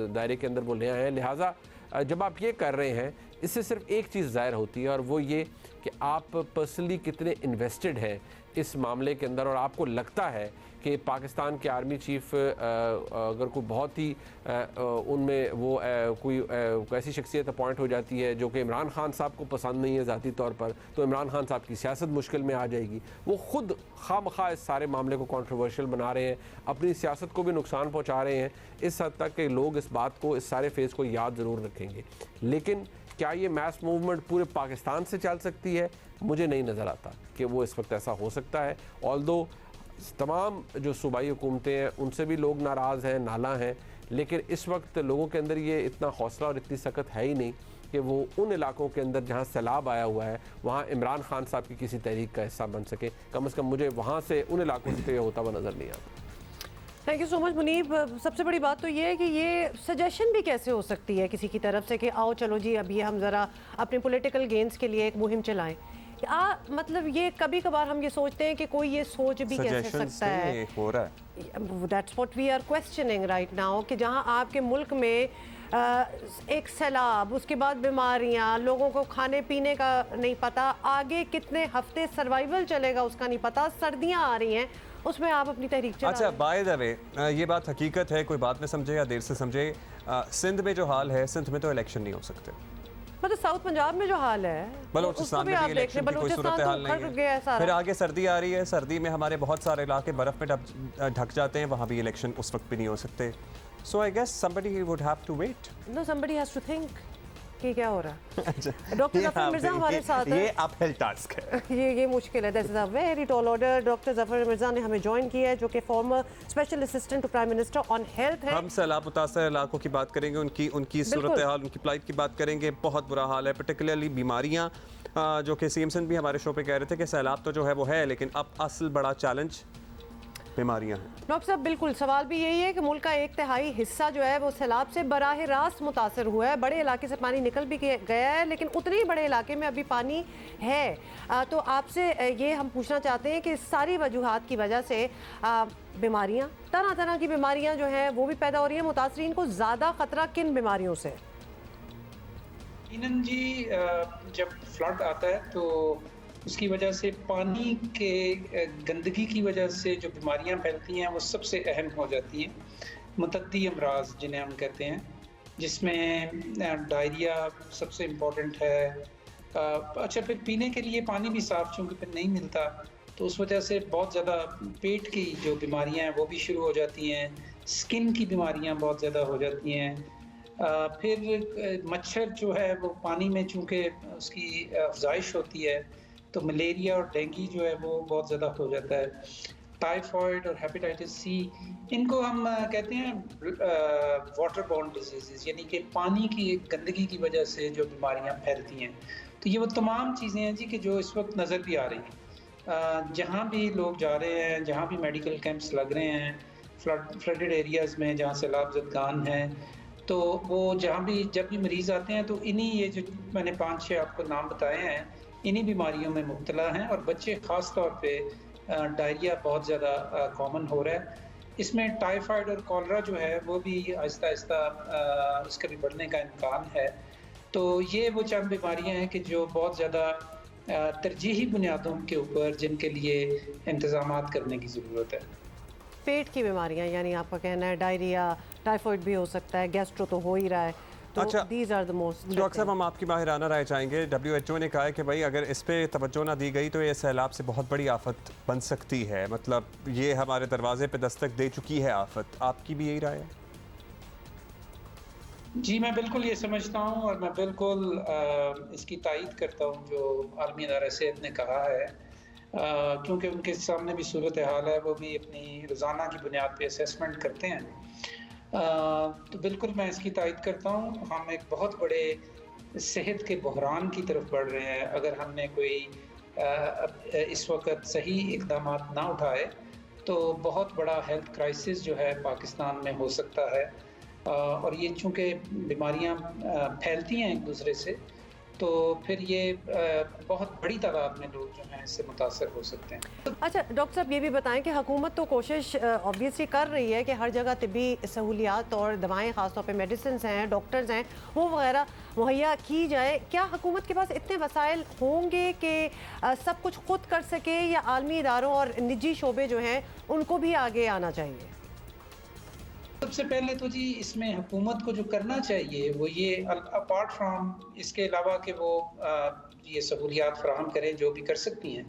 दायरे के अंदर वो ले आए हैं। लिहाजा जब आप ये कर रहे हैं, इससे सिर्फ एक चीज़ ज़ाहिर होती है और वो ये कि आप पर्सनली कितने इन्वेस्टेड हैं इस मामले के अंदर और आपको लगता है कि पाकिस्तान के आर्मी चीफ़ अगर कोई बहुत ही उनमें वो कोई ऐसी शख्सियत अपॉइंट हो जाती है जो कि इमरान खान साहब को पसंद नहीं है ज़ाती तौर पर, तो इमरान खान साहब की सियासत मुश्किल में आ जाएगी। वो ख़ुद खामखा इस सारे मामले को कंट्रोवर्शियल बना रहे हैं, अपनी सियासत को भी नुकसान पहुँचा रहे हैं। इस हद तक कि लोग इस बात को, इस सारे फेज़ को याद ज़रूर रखेंगे। लेकिन क्या ये मैस मूवमेंट पूरे पाकिस्तान से चल सकती है? मुझे नहीं नज़र आता कि वो इस वक्त ऐसा हो सकता है। ऑल्दो तमाम जो सूबाई हुकूमतें हैं उनसे भी लोग नाराज़ हैं, नाला हैं, लेकिन इस वक्त लोगों के अंदर ये इतना हौसला और इतनी सख्त है ही नहीं कि वो उन इलाकों के अंदर जहाँ सैलाब आया हुआ है वहाँ इमरान खान साहब की किसी तहरीक का हिस्सा बन सके। कम से कम मुझे वहाँ से, उन इलाकों से ये होता हुआ नज़र नहीं आता। Thank you so much Muneeb. सबसे बड़ी बात तो ये है कि ये सजेशन भी कैसे हो सकती है किसी की तरफ से कि आओ चलो जी अभी हम ज़रा अपने पॉलिटिकल गेन्स के लिए एक मुहिम चलाएं। मतलब ये कभी कभार हम ये सोचते हैं कि कोई ये सोच भी कैसे सकता है। That's what we are questioning right now कि जहां आपके मुल्क में एक सैलाब, उसके बाद बीमारियां, लोगों को खाने पीने का नहीं पता, आगे कितने हफ्ते सर्वाइवल चलेगा उसका नहीं पता, सर्दियां आ रही हैं, उसमें आप अपनी तहरीक चला। अच्छा, बाय द वे ये बात हकीकत है, कोई बात में समझे या देर से समझे, सिंध में जो हाल है, सिंध में तो इलेक्शन नहीं हो सकते। मतलब साउथ पंजाब में जो हाल है, बलूचिस्तान में भी इलेक्शन की कोई सूरत हाल नहीं है। फिर आगे सर्दी आ रही है, सर्दी में हमारे बहुत सारे इलाके बर्फ में ढक जाते हैं, वहाँ भी इलेक्शन उस वक्त भी नहीं हो सकते। So I guess somebody would have to wait. No, somebody has to think. ये क्या हो रहा है? डॉक्टर जफर मिर्जा हमारे साथ है। ये अपहिल टास्क है। ये मुश्किल है। This is a very tall order. Doctor Zafar Mirza ने हमें ज्वाइन किया है, जो कि former special assistant to prime minister on health है। हम सैलाब मुतासर इलाकों की बात करेंगे, उनकी सूरत हाल, उनकी प्लाइट की बात करेंगे। बहुत बुरा हाल है, पर्टिकुलरली बीमारियाँ, जो कि सीएम सिंध भी हमारे शो पे कह रहे थे कि सैलाब तो जो है वो है, लेकिन अब असल बड़ा चैलेंज बीमारियां हैं। डॉक्टर साहब बिल्कुल सवाल भी यही है कि मुल्क का 1/3 हिस्सा जो है वो सैलाब से बराह रास्त मुतासर हुआ है। बड़े इलाके से पानी निकल भी गया है, लेकिन उतने ही बड़े इलाके में अभी पानी है। तो आपसे ये हम पूछना चाहते हैं कि सारी वजूहात की वजह से बीमारियां, तरह तरह की बीमारियां जो हैं वो भी पैदा हो रही हैं। मुतासरीन को ज़्यादा ख़तरा किन बीमारियों से? जी, जब फ्लड आता है तो उसकी वजह से पानी के गंदगी की वजह से जो बीमारियां फैलती हैं वो सबसे अहम हो जाती हैं। मुतद्दी अमराज जिन्हें हम कहते हैं, जिसमें डायरिया सबसे इम्पोर्टेंट है। अच्छा, फिर पीने के लिए पानी भी साफ़ चूँकि फिर नहीं मिलता, तो उस वजह से बहुत ज़्यादा पेट की जो बीमारियां हैं वो भी शुरू हो जाती हैं। स्किन की बीमारियां बहुत ज़्यादा हो जाती हैं। फिर मच्छर जो है वो पानी में चूँकि उसकी अफजाइश होती है तो मलेरिया और डेंगू जो है वो बहुत ज़्यादा हो जाता है। टाइफॉइड और हेपेटाइटिस सी, इनको हम कहते हैं वाटर बॉर्न डिजीज़, यानी कि पानी की गंदगी की वजह से जो बीमारियां फैलती हैं। तो ये वो तमाम चीज़ें हैं जी कि जो इस वक्त नज़र भी आ रही हैं। जहाँ भी लोग जा रहे हैं, जहाँ भी मेडिकल कैंप्स लग रहे हैं फ्लडेड एरियाज़ में, जहाँ सैलाब ज़दगान हैं, तो वो जहाँ भी जब भी मरीज़ आते हैं तो इन्हीं ये जो मैंने 5-6 आपको नाम बताए हैं, इन्हीं बीमारियों में मुब्तला हैं। और बच्चे ख़ास तौर पे डायरिया बहुत ज़्यादा कॉमन हो रहा है। इसमें टाइफाइड और कॉलरा जो है वो भी आहिस्ता आहिस्ता इसका भी बढ़ने का इम्कान है। तो ये वो चंद बीमारियां हैं कि जो बहुत ज़्यादा तरजीही बुनियादों के ऊपर जिनके लिए इंतज़ामात करने की ज़रूरत है। पेट की बीमारियां, यानी आपका कहना है डायरिया, टाइफाइड भी हो सकता है, गैस्ट्रो तो हो ही रहा है। तो अच्छा, these are the most doctor साहब हम आपकी माहिराना राय चाहेंगे। WHO ने कहा है कि भाई अगर इस पे तवज्जो ना दी गई तो ये सैलाब से बहुत बड़ी आफत बन सकती है। मतलब ये हमारे दरवाजे पे दस्तक दे चुकी है आफत। आपकी भी यही राय है? जी, मैं बिल्कुल ये समझता हूँ और मैं बिल्कुल इसकी तायीद करता हूँ जो आलमी इदारा सेहत ने कहा है, क्योंकि उनके सामने भी सूरत हाल है, वो भी अपनी रोज़ाना की बुनियाद पे असेसमेंट करते हैं। तो बिल्कुल मैं इसकी तायीद करता हूँ। हम एक बहुत बड़े सेहत के बहरान की तरफ बढ़ रहे हैं अगर हमने कोई इस वक्त सही इक़दाम ना उठाए, तो बहुत बड़ा हेल्थ क्राइसिस जो है पाकिस्तान में हो सकता है। और ये चूँकि बीमारियाँ फैलती हैं एक दूसरे से, तो फिर ये बहुत बड़ी तादाद में लोग जो हैं इससे मुतासर हो सकते हैं। अच्छा डॉक्टर साहब, ये भी बताएं कि हुकूमत तो कोशिश ऑब्वियसली कर रही है कि हर जगह तिब्बी सहूलियात और दवाएं, ख़ासतौर पे मेडिसिन हैं, डॉक्टर्स हैं, वो वगैरह मुहैया की जाए। क्या हुकूमत के पास इतने वसाइल होंगे कि सब कुछ खुद कर सके, या आलमी इदारों और निजी शोबे जो हैं उनको भी आगे आना चाहिए? सबसे पहले तो जी इसमें हुकूमत को जो करना चाहिए वो ये, अपार्ट फ्राम इसके अलावा कि वो ये सहूलियात फराहम करें जो भी कर सकती हैं,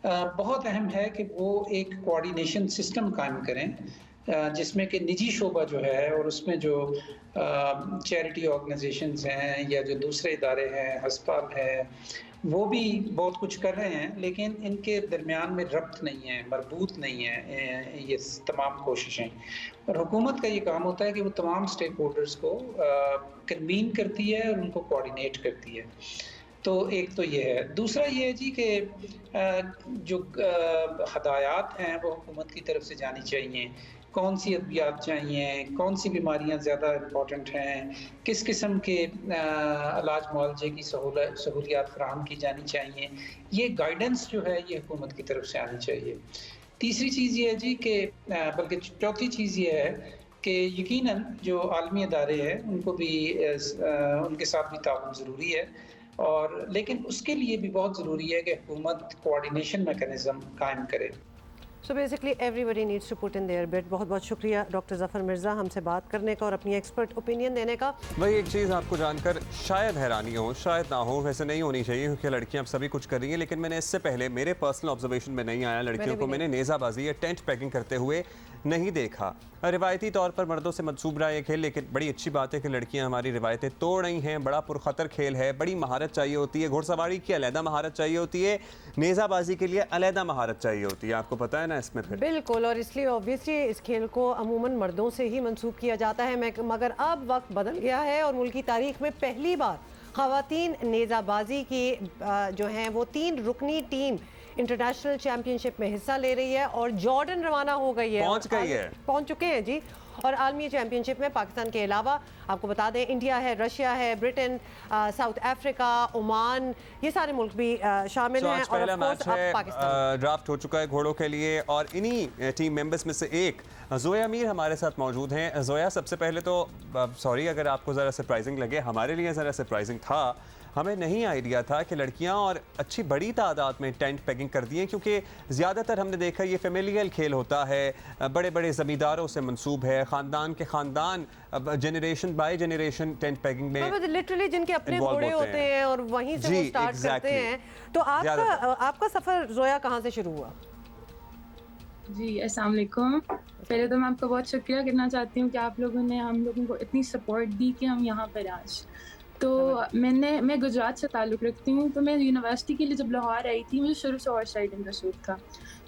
बहुत अहम है कि वो एक कोऑर्डिनेशन सिस्टम कायम करें जिसमें कि निजी शोबा जो है और उसमें जो चैरिटी ऑर्गेनाइजेशंस हैं या जो दूसरे इदारे हैं, हस्पताल है, वो भी बहुत कुछ कर रहे हैं, लेकिन इनके दरमियान में रब्त नहीं है, मरबूत नहीं है ये तमाम कोशिशें। और हुकूमत का ये काम होता है कि वो तमाम स्टेक होल्डर्स को कन्वीन करती है और उनको कोऑर्डिनेट करती है। तो एक तो ये है। दूसरा ये है जी कि जो हदायत हैं वो हुकूमत की तरफ से जानी चाहिए। कौन सी अद्वियात चाहिए, कौन सी बीमारियां ज़्यादा इम्पॉर्टेंट हैं, किस किस्म के इलाज मुआलजे की सहूलियात फराहम की जानी चाहिए, ये गाइडेंस जो है ये हुकूमत की तरफ से आनी चाहिए। तीसरी चीज़ ये है जी कि बल्कि चौथी चीज़ ये है कि यकीनन जो आलमी इदारे हैं उनको भी उनके साथ भी ताउन ज़रूरी है, और लेकिन उसके लिए भी बहुत ज़रूरी है कि हुकूमत कोऑर्डिनेशन मैकेनिज़्म कायम करे। So basically everybody needs to put in their bit. बहुत बहुत शुक्रिया डॉक्टर ज़फ़र मिर्ज़ा हमसे बात करने का और अपनी एक्सपर्ट ओपिनियन देने का। वही एक चीज़ आपको जानकर शायद हैरानी हो, शायद ना हो, वैसे नहीं होनी चाहिए क्योंकि लड़कियां अब सभी कुछ कर रही हैं, लेकिन मैंने इससे पहले मेरे पर्सनल ऑब्जर्वेशन में नहीं आया लड़कियों को मैंने नेज़ाबाजी या टेंट पैकिंग करते हुए नहीं देखा। रिवायती तौर पर मर्दों से मंसूब रहा ये खेल, लेकिन बड़ी अच्छी बात है कि लड़कियां हमारी रिवायतें तोड़ रही हैं। बड़ा पुरखतर खेल है, बड़ी महारत चाहिए होती है, घुड़सवारी की अलहदा महारत चाहिए होती है, नेज़ाबाजी के लिए अलहदा महारत चाहिए होती है, आपको पता है ना इसमें फिर। बिल्कुल, और इसलिए ऑब्वियसली इस खेल को अमूमन मर्दों से ही मंसूब किया जाता है, मगर अब वक्त बदल गया है और मुल्क की तारीख में पहली बार ख़वातीन नेज़ाबाजी की जो हैं वो 3 रुकनी टीम इंटरनेशनल चैम्पियनशिप में हिस्सा ले रही है और जॉर्डन रवाना हो गई है, पहुंच चुके हैं जी। और आलमी चैम्पियनशिप में पाकिस्तान के अलावा आपको बता दें इंडिया है, रशिया है, ब्रिटेन, साउथ अफ्रीका, ओमान, ये सारे मुल्क भी शामिल हैं। और पहला मैच है, ड्राफ्ट हो चुका है घोड़ों के लिए और इन्हीं टीम मेंबर्स में से एक ज़ोया मीर हमारे साथ मौजूद हैं। ज़ोया, सबसे पहले तो सॉरी अगर आपको ज़रा सरप्राइजिंग लगे, हमारे लिए ज़रा सरप्राइजिंग था। हमें नहीं आइडिया था कि लड़कियां और अच्छी बड़ी तादाद में टेंट पैकिंग कर दी हैं, क्योंकि ज़्यादातर हमने देखा ये फेमिलियल खेल होता है, बड़े बड़े ज़मींदारों से मंसूब है, ख़ानदान के ख़ानदान generation by generation tent packing में लिटरली जिनके अपने घोड़े होते हैं और वहीं से वो स्टार्ट करते हैं। तो आपका सफ़र ज़ोया कहाँ से शुरू हुआ? जी अस्सलाम वालेकुम। पहले तो मैं आपका बहुत शुक्रिया करना चाहती हूँ कि आप लोगों ने हम लोगों को इतनी सपोर्ट दी कि हम यहाँ पर आज। तो मैं गुजरात से ताल्लुक़ रखती हूँ, तो मैं यूनिवर्सिटी के लिए जब लाहौर आई थी, मुझे शुरू से हॉर्स राइडिंग का शौक़ था।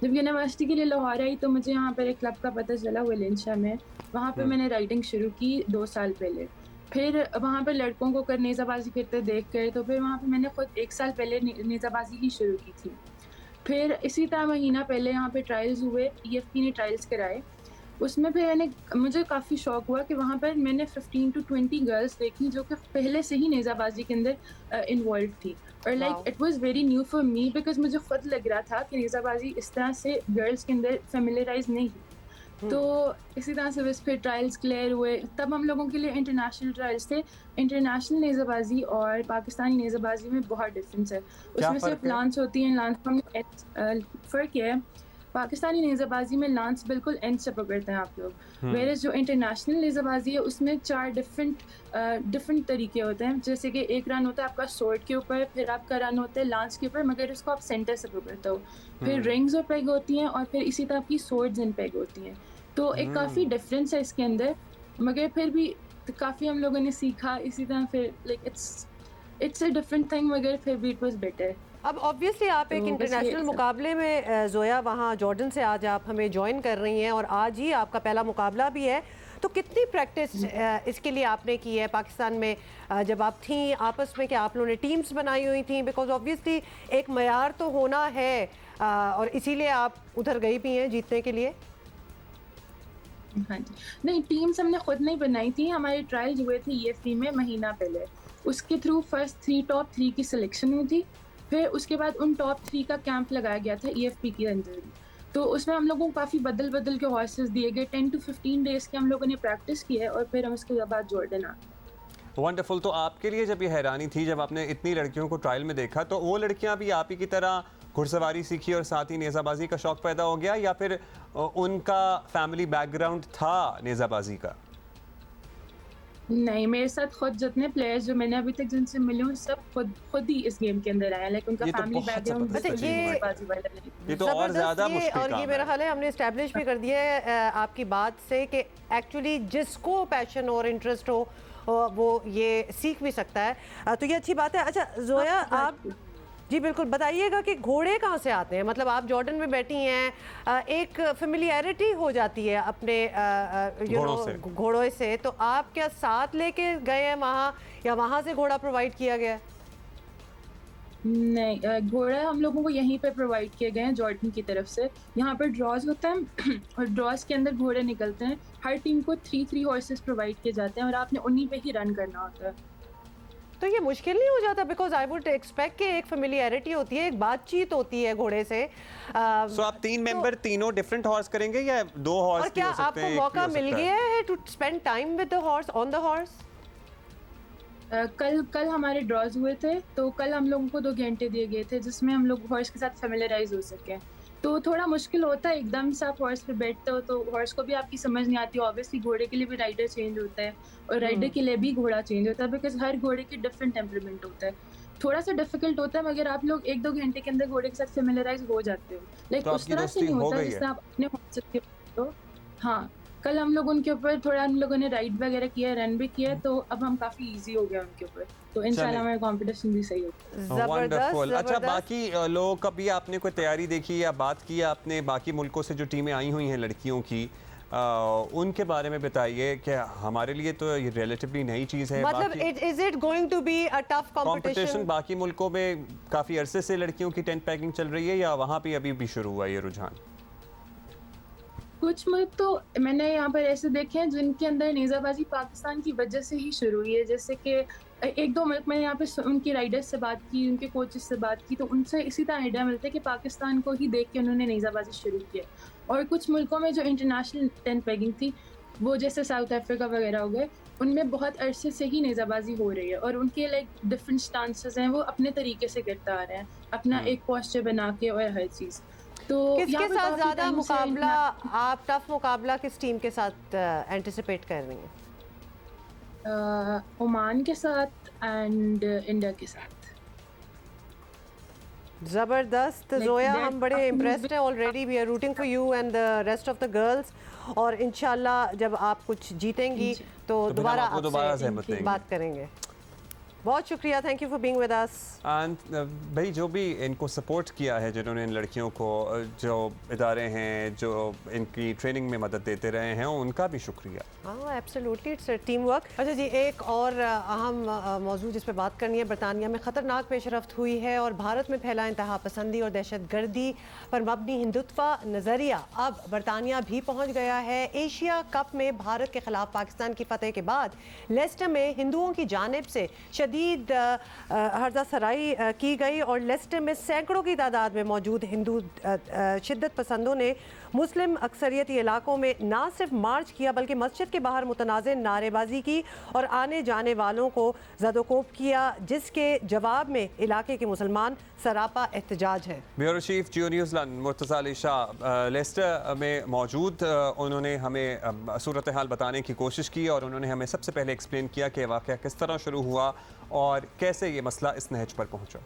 जब यूनिवर्सिटी के लिए लाहौर आई तो मुझे यहाँ पर एक क्लब का पता चला वेलेंशिया में, वहाँ पे मैंने राइडिंग शुरू की 2 साल पहले। फिर वहाँ पर लड़कों को कर नेज़ाबाजी करते देख कर, तो फिर वहाँ पर मैंने खुद 1 साल पहले नेज़ाबाजी ही शुरू की थी। फिर इसी तरह महीना पहले यहाँ पे ट्रायल्स हुए, EFP ने ट्रायल्स कराए, उसमें फिर मुझे काफ़ी शौक हुआ कि वहाँ पर मैंने 15 to 20 गर्ल्स देखी जो कि पहले से ही नेज़ाबाजी के अंदर इन्वॉल्व थी। और like it was very new for me because मुझे खुद लग रहा था कि नेज़ाबाजी इस तरह से गर्ल्स के अंदर फेमिलियराइज नहीं है। तो इसी तरह से बस फिर ट्रायल्स क्लियर हुए, तब हम लोगों के लिए इंटरनेशनल ट्रायल्स थे। इंटरनेशनल नेज़ाबाजी और पाकिस्तानी नेज़ाबाजी में बहुत डिफरेंस है। उसमें सिर्फ लांस होती है, लांस में फ़र्क है। पाकिस्तानी नेज़ाबाजी में लांस बिल्कुल एंड से पकड़ते हैं आप लोग, वेयर जो इंटरनेशनल नेज़ाबाजी है उसमें 4 डिफरेंट तरीके होते हैं। जैसे कि एक रन होता है आपका सोर्ड के ऊपर, फिर आपका रन होता है लांस के ऊपर, मगर उसको आप सेंटर से पकड़ते हो। फिर रिंग्स और पेग होती हैं और फिर इसी तरह आपकी सोर्ड्स एंड पेग होती हैं। तो एक काफ़ी डिफरेंस है इसके अंदर, मगर फिर भी काफ़ी हम लोगों ने सीखा। इसी तरह फिर like it's a different thing, मगर फिर भी इट वाज बेटर। अब ऑब्वियसली आप एक इंटरनेशनल मुकाबले में ज़ोया वहाँ जॉर्डन से आज आप हमें ज्वाइन कर रही हैं और आज ही आपका पहला मुकाबला भी है, तो कितनी प्रैक्टिस इसके लिए आपने की है पाकिस्तान में जब आप थी आपस में? क्या आप लोगों ने टीम्स बनाई हुई थी? बिकॉज ऑब्वियसली एक मयार तो होना है और इसीलिए आप उधर गई भी हैं जीतने के लिए। हाँ जी, नहीं टीम्स हमने खुद नहीं बनाई थी, हमारे ट्रायल्स हुए थे EFP में महीना पहले। उसके थ्रू फर्स्ट 3 टॉप 3 की सिलेक्शन हुई थी, फिर उसके बाद उन टॉप 3 का कैंप लगाया गया था EFP के अंदर। तो उसमें हम लोगों को काफ़ी बदल के हॉर्सेस दिए गए, 10 to 15 डेज़ के हम लोगों ने प्रैक्टिस की है और फिर हम उसके बाद जॉर्डन आ गए। वंडरफुल। तो आपके लिए जब ये हैरानी थी जब आपने इतनी लड़कियों को ट्रायल में देखा, तो वो लड़कियां भी आप ही की तरह घुड़सवारी सीखी और साथ ही नेज़ाबाजी का शौक़ पैदा हो गया, या फिर उनका फैमिली बैकग्राउंड था नेज़ाबाजी का? नहीं, मेरे साथ खुद जितने प्लेयर्स जो मैंने अभी तक जिनसे मिले हूँ सब खुद ही इस गेम के अंदर आए, लाइक उनका फैमिली बैकग्राउंड। ये तो और ज़्यादा मुश्किल काम है। और ये मेरा ख्याल है हमने एस्टैब्लिश भी कर दिया है आपकी बात से कि एक्चुअली जिसको पैशन और इंटरेस्ट हो वो ये सीख भी सकता है, तो ये अच्छी बात है। अच्छा ज़ोया, आप जी बिल्कुल बताइएगा कि घोड़े कहाँ से आते हैं? मतलब आप जॉर्डन में बैठी हैं, एक फेमिलियरिटी हो जाती है अपने घोड़ों से, तो आप क्या साथ लेके गए हैं वहाँ या वहाँ से घोड़ा प्रोवाइड किया गया? नहीं, घोड़ा हम लोगों को यहीं पे प्रोवाइड किए गए हैं जॉर्डन की तरफ से। यहाँ पर ड्रॉज होता है और ड्रॉज के अंदर घोड़े निकलते हैं। हर टीम को 3 हॉर्सेस प्रोवाइड किए जाते हैं और आपने उन्हीं पे ही रन करना होता है। तो ये मुश्किल नहीं हो जाता? बिकॉज आई वुड एक्सपेक्ट कि एक फेमिलियरिटी होती है, एक बातचीत होती है घोड़े से। सो आप 3 मेंबर तीनों डिफरेंट हॉर्स करेंगे या 2 हॉर्स? और क्या आपको मौका मिल गया है to spend time with the horse, on the horse? कल हमारे ड्रॉज हुए थे, तो कल हम लोगों को 2 घंटे दिए गए थे जिसमें हम लोग हॉर्स के साथ फेमिलियराइज हो सके। तो थोड़ा मुश्किल होता है, एकदम से आप हॉर्स पे बैठते हो तो हॉर्स को भी आपकी समझ नहीं आती। ऑब्वियसली घोड़े के लिए भी राइडर चेंज होता है और राइडर के लिए भी घोड़ा चेंज होता है, बिकॉज हर घोड़े की डिफरेंट टेम्परामेंट होता है। थोड़ा सा डिफिकल्ट होता है, मगर आप लोग 1-2 घंटे के अंदर घोड़े के साथ फेमिलराइज हो जाते हो। लाइक तो उस तरह से नहीं होता जिससे आप अपने हॉर्स से हो। हाँ, कल हम लोग उनके ऊपर थोड़ा हम लोगों ने राइड वगैरह किया, रन भी किया, तो अब हम काफी इजी हो गया उनके ऊपर। तो इंशाल्लाह हमारा कंपटीशन भी सही होगा। वंडरफुल। अच्छा, बाकी लोगों का भी आपने कोई तैयारी देखी या बात की आपने बाकी मुल्कों से जो टीमें आई हुई हैं लड़कियों की, उनके बारे में बताइए कि हमारे लिए तो ये रिलेटिवली नई चीज़ है। मतलब is it going to be a tough competition? बाकी मुल्कों में काफ़ी अरसे से लड़कियों की टेंट पैकिंग चल रही है या वहाँ पे अभी भी शुरू हुआ ये रुझान? कुछ मुल्क तो मैंने यहाँ पर ऐसे देखे हैं जिनके अंदर नेज़ाबाजी पाकिस्तान की वजह से ही शुरू हुई है। जैसे कि 1-2 मुल्क मैंने यहाँ पे उनकी राइडर्स से बात की, उनके कोचेस से बात की, तो उनसे इसी तरह आइडिया मिलता है कि पाकिस्तान को ही देख के उन्होंने नेज़ाबाजी शुरू की है। और कुछ मुल्कों में जो इंटरनेशनल टेंट पैकिंग थी, वो जैसे साउथ अफ्रीका वगैरह हो गए, उनमें बहुत अरसे से ही नेज़ाबाजी हो रही है और उनके लाइक डिफरेंट स्टांसेस हैं, वो अपने तरीके से करते आ रहे हैं, अपना एक पोस्चर बना के और हर चीज़। तो किसके साथ ज़्यादा मुकाबला, आप टफ मुकाबला किस टीम के साथ एंटिसिपेट कर रही हैं? ओमान के साथ एंड इंडिया के साथ। ज़बरदस्त ज़ोया, हम बड़े इम्प्रेस्ड हैं already. We are rooting for you and the rest of the girls, और इंशाल्लाह जब आप कुछ जीतेंगी तो दोबारा आपसे बात करेंगे। बहुत शुक्रिया, thank you for being with us. भाई, जो भी इनको सपोर्ट किया है, जिन्होंने इन लड़कियों को, जो इदारे हैं जो इनकी ट्रेनिंग में मदद देते रहे हैं, उनका भी शुक्रिया। हाँ, एब्सोल्युटली, इट्स टीम वर्क। अच्छा जी, एक और अहम मौजूद जिस पर बात करनी है, बरतानिया में ख़तरनाक पेशरफ्त हुई है और भारत में फैला इंतहा पसंदी और दहशतगर्दी पर मबनी हिंदुत्व नज़रिया अब बरतानिया भी पहुँच गया है। एशिया कप में भारत के खिलाफ पाकिस्तान की फतेह के बाद लेस्टर में हिंदुओं की जानिब से शदीद हर्जा सराई की गई और लेस्टर में सैकड़ों की तादाद में मौजूद हिंदू शिद्दत पसंदों ने मुस्लिम अक्सरियती इलाकों में ना सिर्फ मार्च किया बल्कि मस्जिद के बाहर मुतनाज़ नारेबाजी की और आने जाने वालों को ज़दोकोब किया, जिसके जवाब में इलाके के मुसलमान सरापा एहतजाज हैं। Bureau chief Geo News London Murtaza Ali Shah Leicester में मौजूद, उन्होंने हमें सूरत हाल बताने की कोशिश की और उन्होंने हमें सबसे पहले एक्सप्लेन किया कि वाक़या किस तरह शुरू हुआ और कैसे ये मसला इस नहज पर पहुँचा।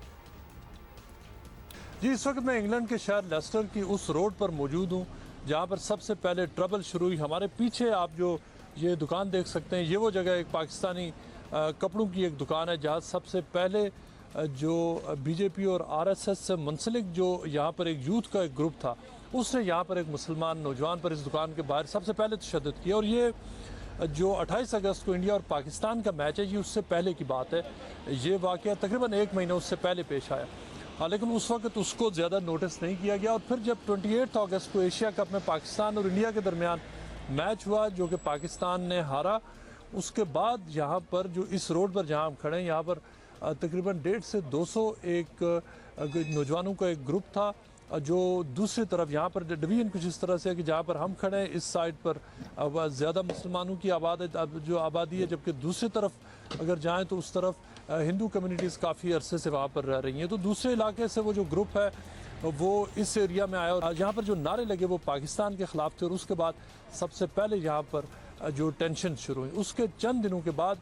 जी, इस वक्त मैं इंग्लैंड के शहर लेस्टर की उस रोड पर मौजूद हूँ जहाँ पर सबसे पहले ट्रबल शुरू हुई। हमारे पीछे आप जो ये दुकान देख सकते हैं, ये वो जगह एक पाकिस्तानी कपड़ों की एक दुकान है जहाँ सबसे पहले जो बीजेपी और आरएसएस से मुंसलिक जो यहाँ पर एक यूथ का एक ग्रुप था, उसने यहाँ पर एक मुसलमान नौजवान पर इस दुकान के बाहर सबसे पहले तशद्दुद किया। और ये जो 28 अगस्त को इंडिया और पाकिस्तान का मैच है, ये उससे पहले की बात है। ये वाक़या तकरीबन 1 महीना उससे पहले पेश आया, लेकिन उस वक्त उसको ज़्यादा नोटिस नहीं किया गया। और फिर जब 28 अगस्त को एशिया कप में पाकिस्तान और इंडिया के दरमियान मैच हुआ जो कि पाकिस्तान ने हारा, उसके बाद यहाँ पर जो इस रोड पर जहाँ हम खड़े हैं, यहाँ पर तकरीबन 150 से 200 एक नौजवानों का एक ग्रुप था जो दूसरी तरफ यहाँ पर डिवीजन कुछ इस तरह से है कि जहाँ पर हम खड़े हैं इस साइड पर ज़्यादा मुसलमानों की आबादी है, जबकि दूसरी तरफ अगर जाएँ तो उस तरफ हिंदू कम्युनिटीज़ काफ़ी अरसे से वहाँ पर रह रही हैं। तो दूसरे इलाके से वो जो ग्रुप है वो इस एरिया में आया और यहाँ पर जो नारे लगे वो पाकिस्तान के ख़िलाफ़ थे। और उसके बाद सबसे पहले यहाँ पर जो टेंशन शुरू हुई, उसके चंद दिनों के बाद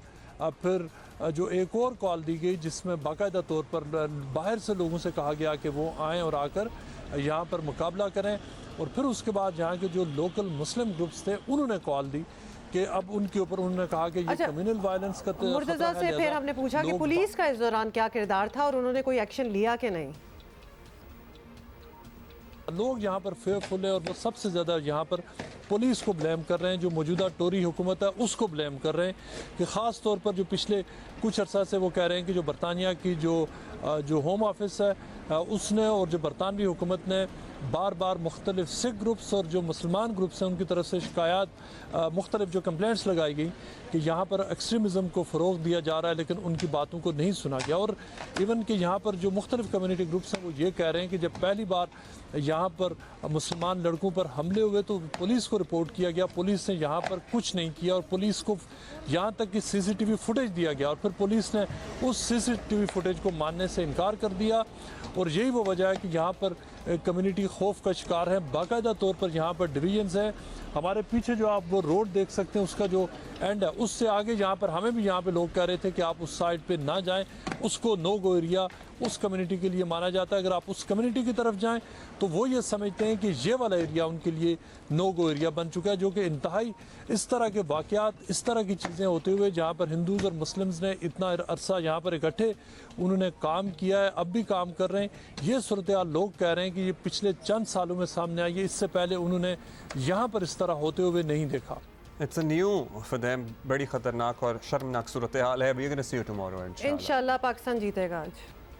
फिर जो एक और कॉल दी गई जिसमें बाकायदा तौर पर बाहर से लोगों से कहा गया कि वो आएँ और आकर यहाँ पर मुकाबला करें। और फिर उसके बाद यहाँ के जो लोकल मुस्लिम ग्रुप्स थे उन्होंने कॉल दी कि अब उनके ऊपर उन्होंने कहा कि ये कम्युनल वायलेंस का मुर्तज़ा से फिर हमने पूछा कि पुलिस का इस दौरान क्या किरदार था और उन्होंने कोई एक्शन लिया कि नहीं। लोग यहाँ पर फेयरफुल है और वो सबसे ज़्यादा यहाँ पर पुलिस को ब्लेम कर रहे हैं, जो मौजूदा टोरी हुकूमत है उसको ब्लेम कर रहे हैं कि ख़ास तौर पर जो पिछले कुछ अर्सा से वो कह रहे हैं कि जो बरतानिया की जो होम ऑफिस है उसने और जो बरतानवी हुकूमत ने बार बार मुख्तलिफ सिख ग्रुप्स और जो मुसलमान ग्रुप्स हैं उनकी तरफ से शिकायत मुख्तलिफ जो कंप्लेंट्स लगाई गई कि यहाँ पर एक्सट्रीमिज़म को फ़रोग़ दिया जा रहा है, लेकिन उनकी बातों को नहीं सुना गया। और इवन कि यहाँ पर जो मुख्तलिफ कम्युनिटी ग्रुप्स हैं वो ये कह रहे हैं कि जब पहली बार यहाँ पर मुसलमान लड़कों पर हमले हुए तो पुलिस को रिपोर्ट किया गया, पुलिस ने यहाँ पर कुछ नहीं किया और पुलिस को यहाँ तक कि CCTV फुटेज दिया गया और फिर पुलिस ने उस CCTV फुटेज को मानने से इनकार कर दिया। और यही वो वजह है कि यहाँ पर कम्युनिटी खौफ का शिकार है। बाकायदा तौर पर यहाँ पर डिवीजन्स हैं। हमारे पीछे जो आप वो रोड देख सकते हैं उसका जो एंड है उससे आगे यहाँ पर हमें भी यहाँ पे लोग कह रहे थे कि आप उस साइड पे ना जाएं, उसको नो गो एरिया उस कम्युनिटी के लिए माना जाता है। अगर आप उस कम्युनिटी की तरफ जाएं तो वो ये समझते हैं कि ये वाला एरिया उनके लिए नो गो एरिया बन चुका है, जो कि इंतहाई इस तरह के वाक़यात, इस तरह की चीज़ें होते हुए जहाँ पर हिंदूज़ और मुस्लिम्स ने इतना अरसा यहाँ पर इकट्ठे उन्होंने काम किया है, अब भी काम कर रहे हैं। ये सूरत हाल लोग कह रहे हैं कि ये पिछले चंद सालों में सामने आई है, इससे पहले उन्होंने यहाँ पर इस तरह होते हुए नहीं देखा। It's a new for them, बड़ी ख़तरनाक और शर्मनाक सूरत हाल है। We're going to see you tomorrow, इंशाल्लाह। इंशाल्लाह पाकिस्तान जीतेगा आज।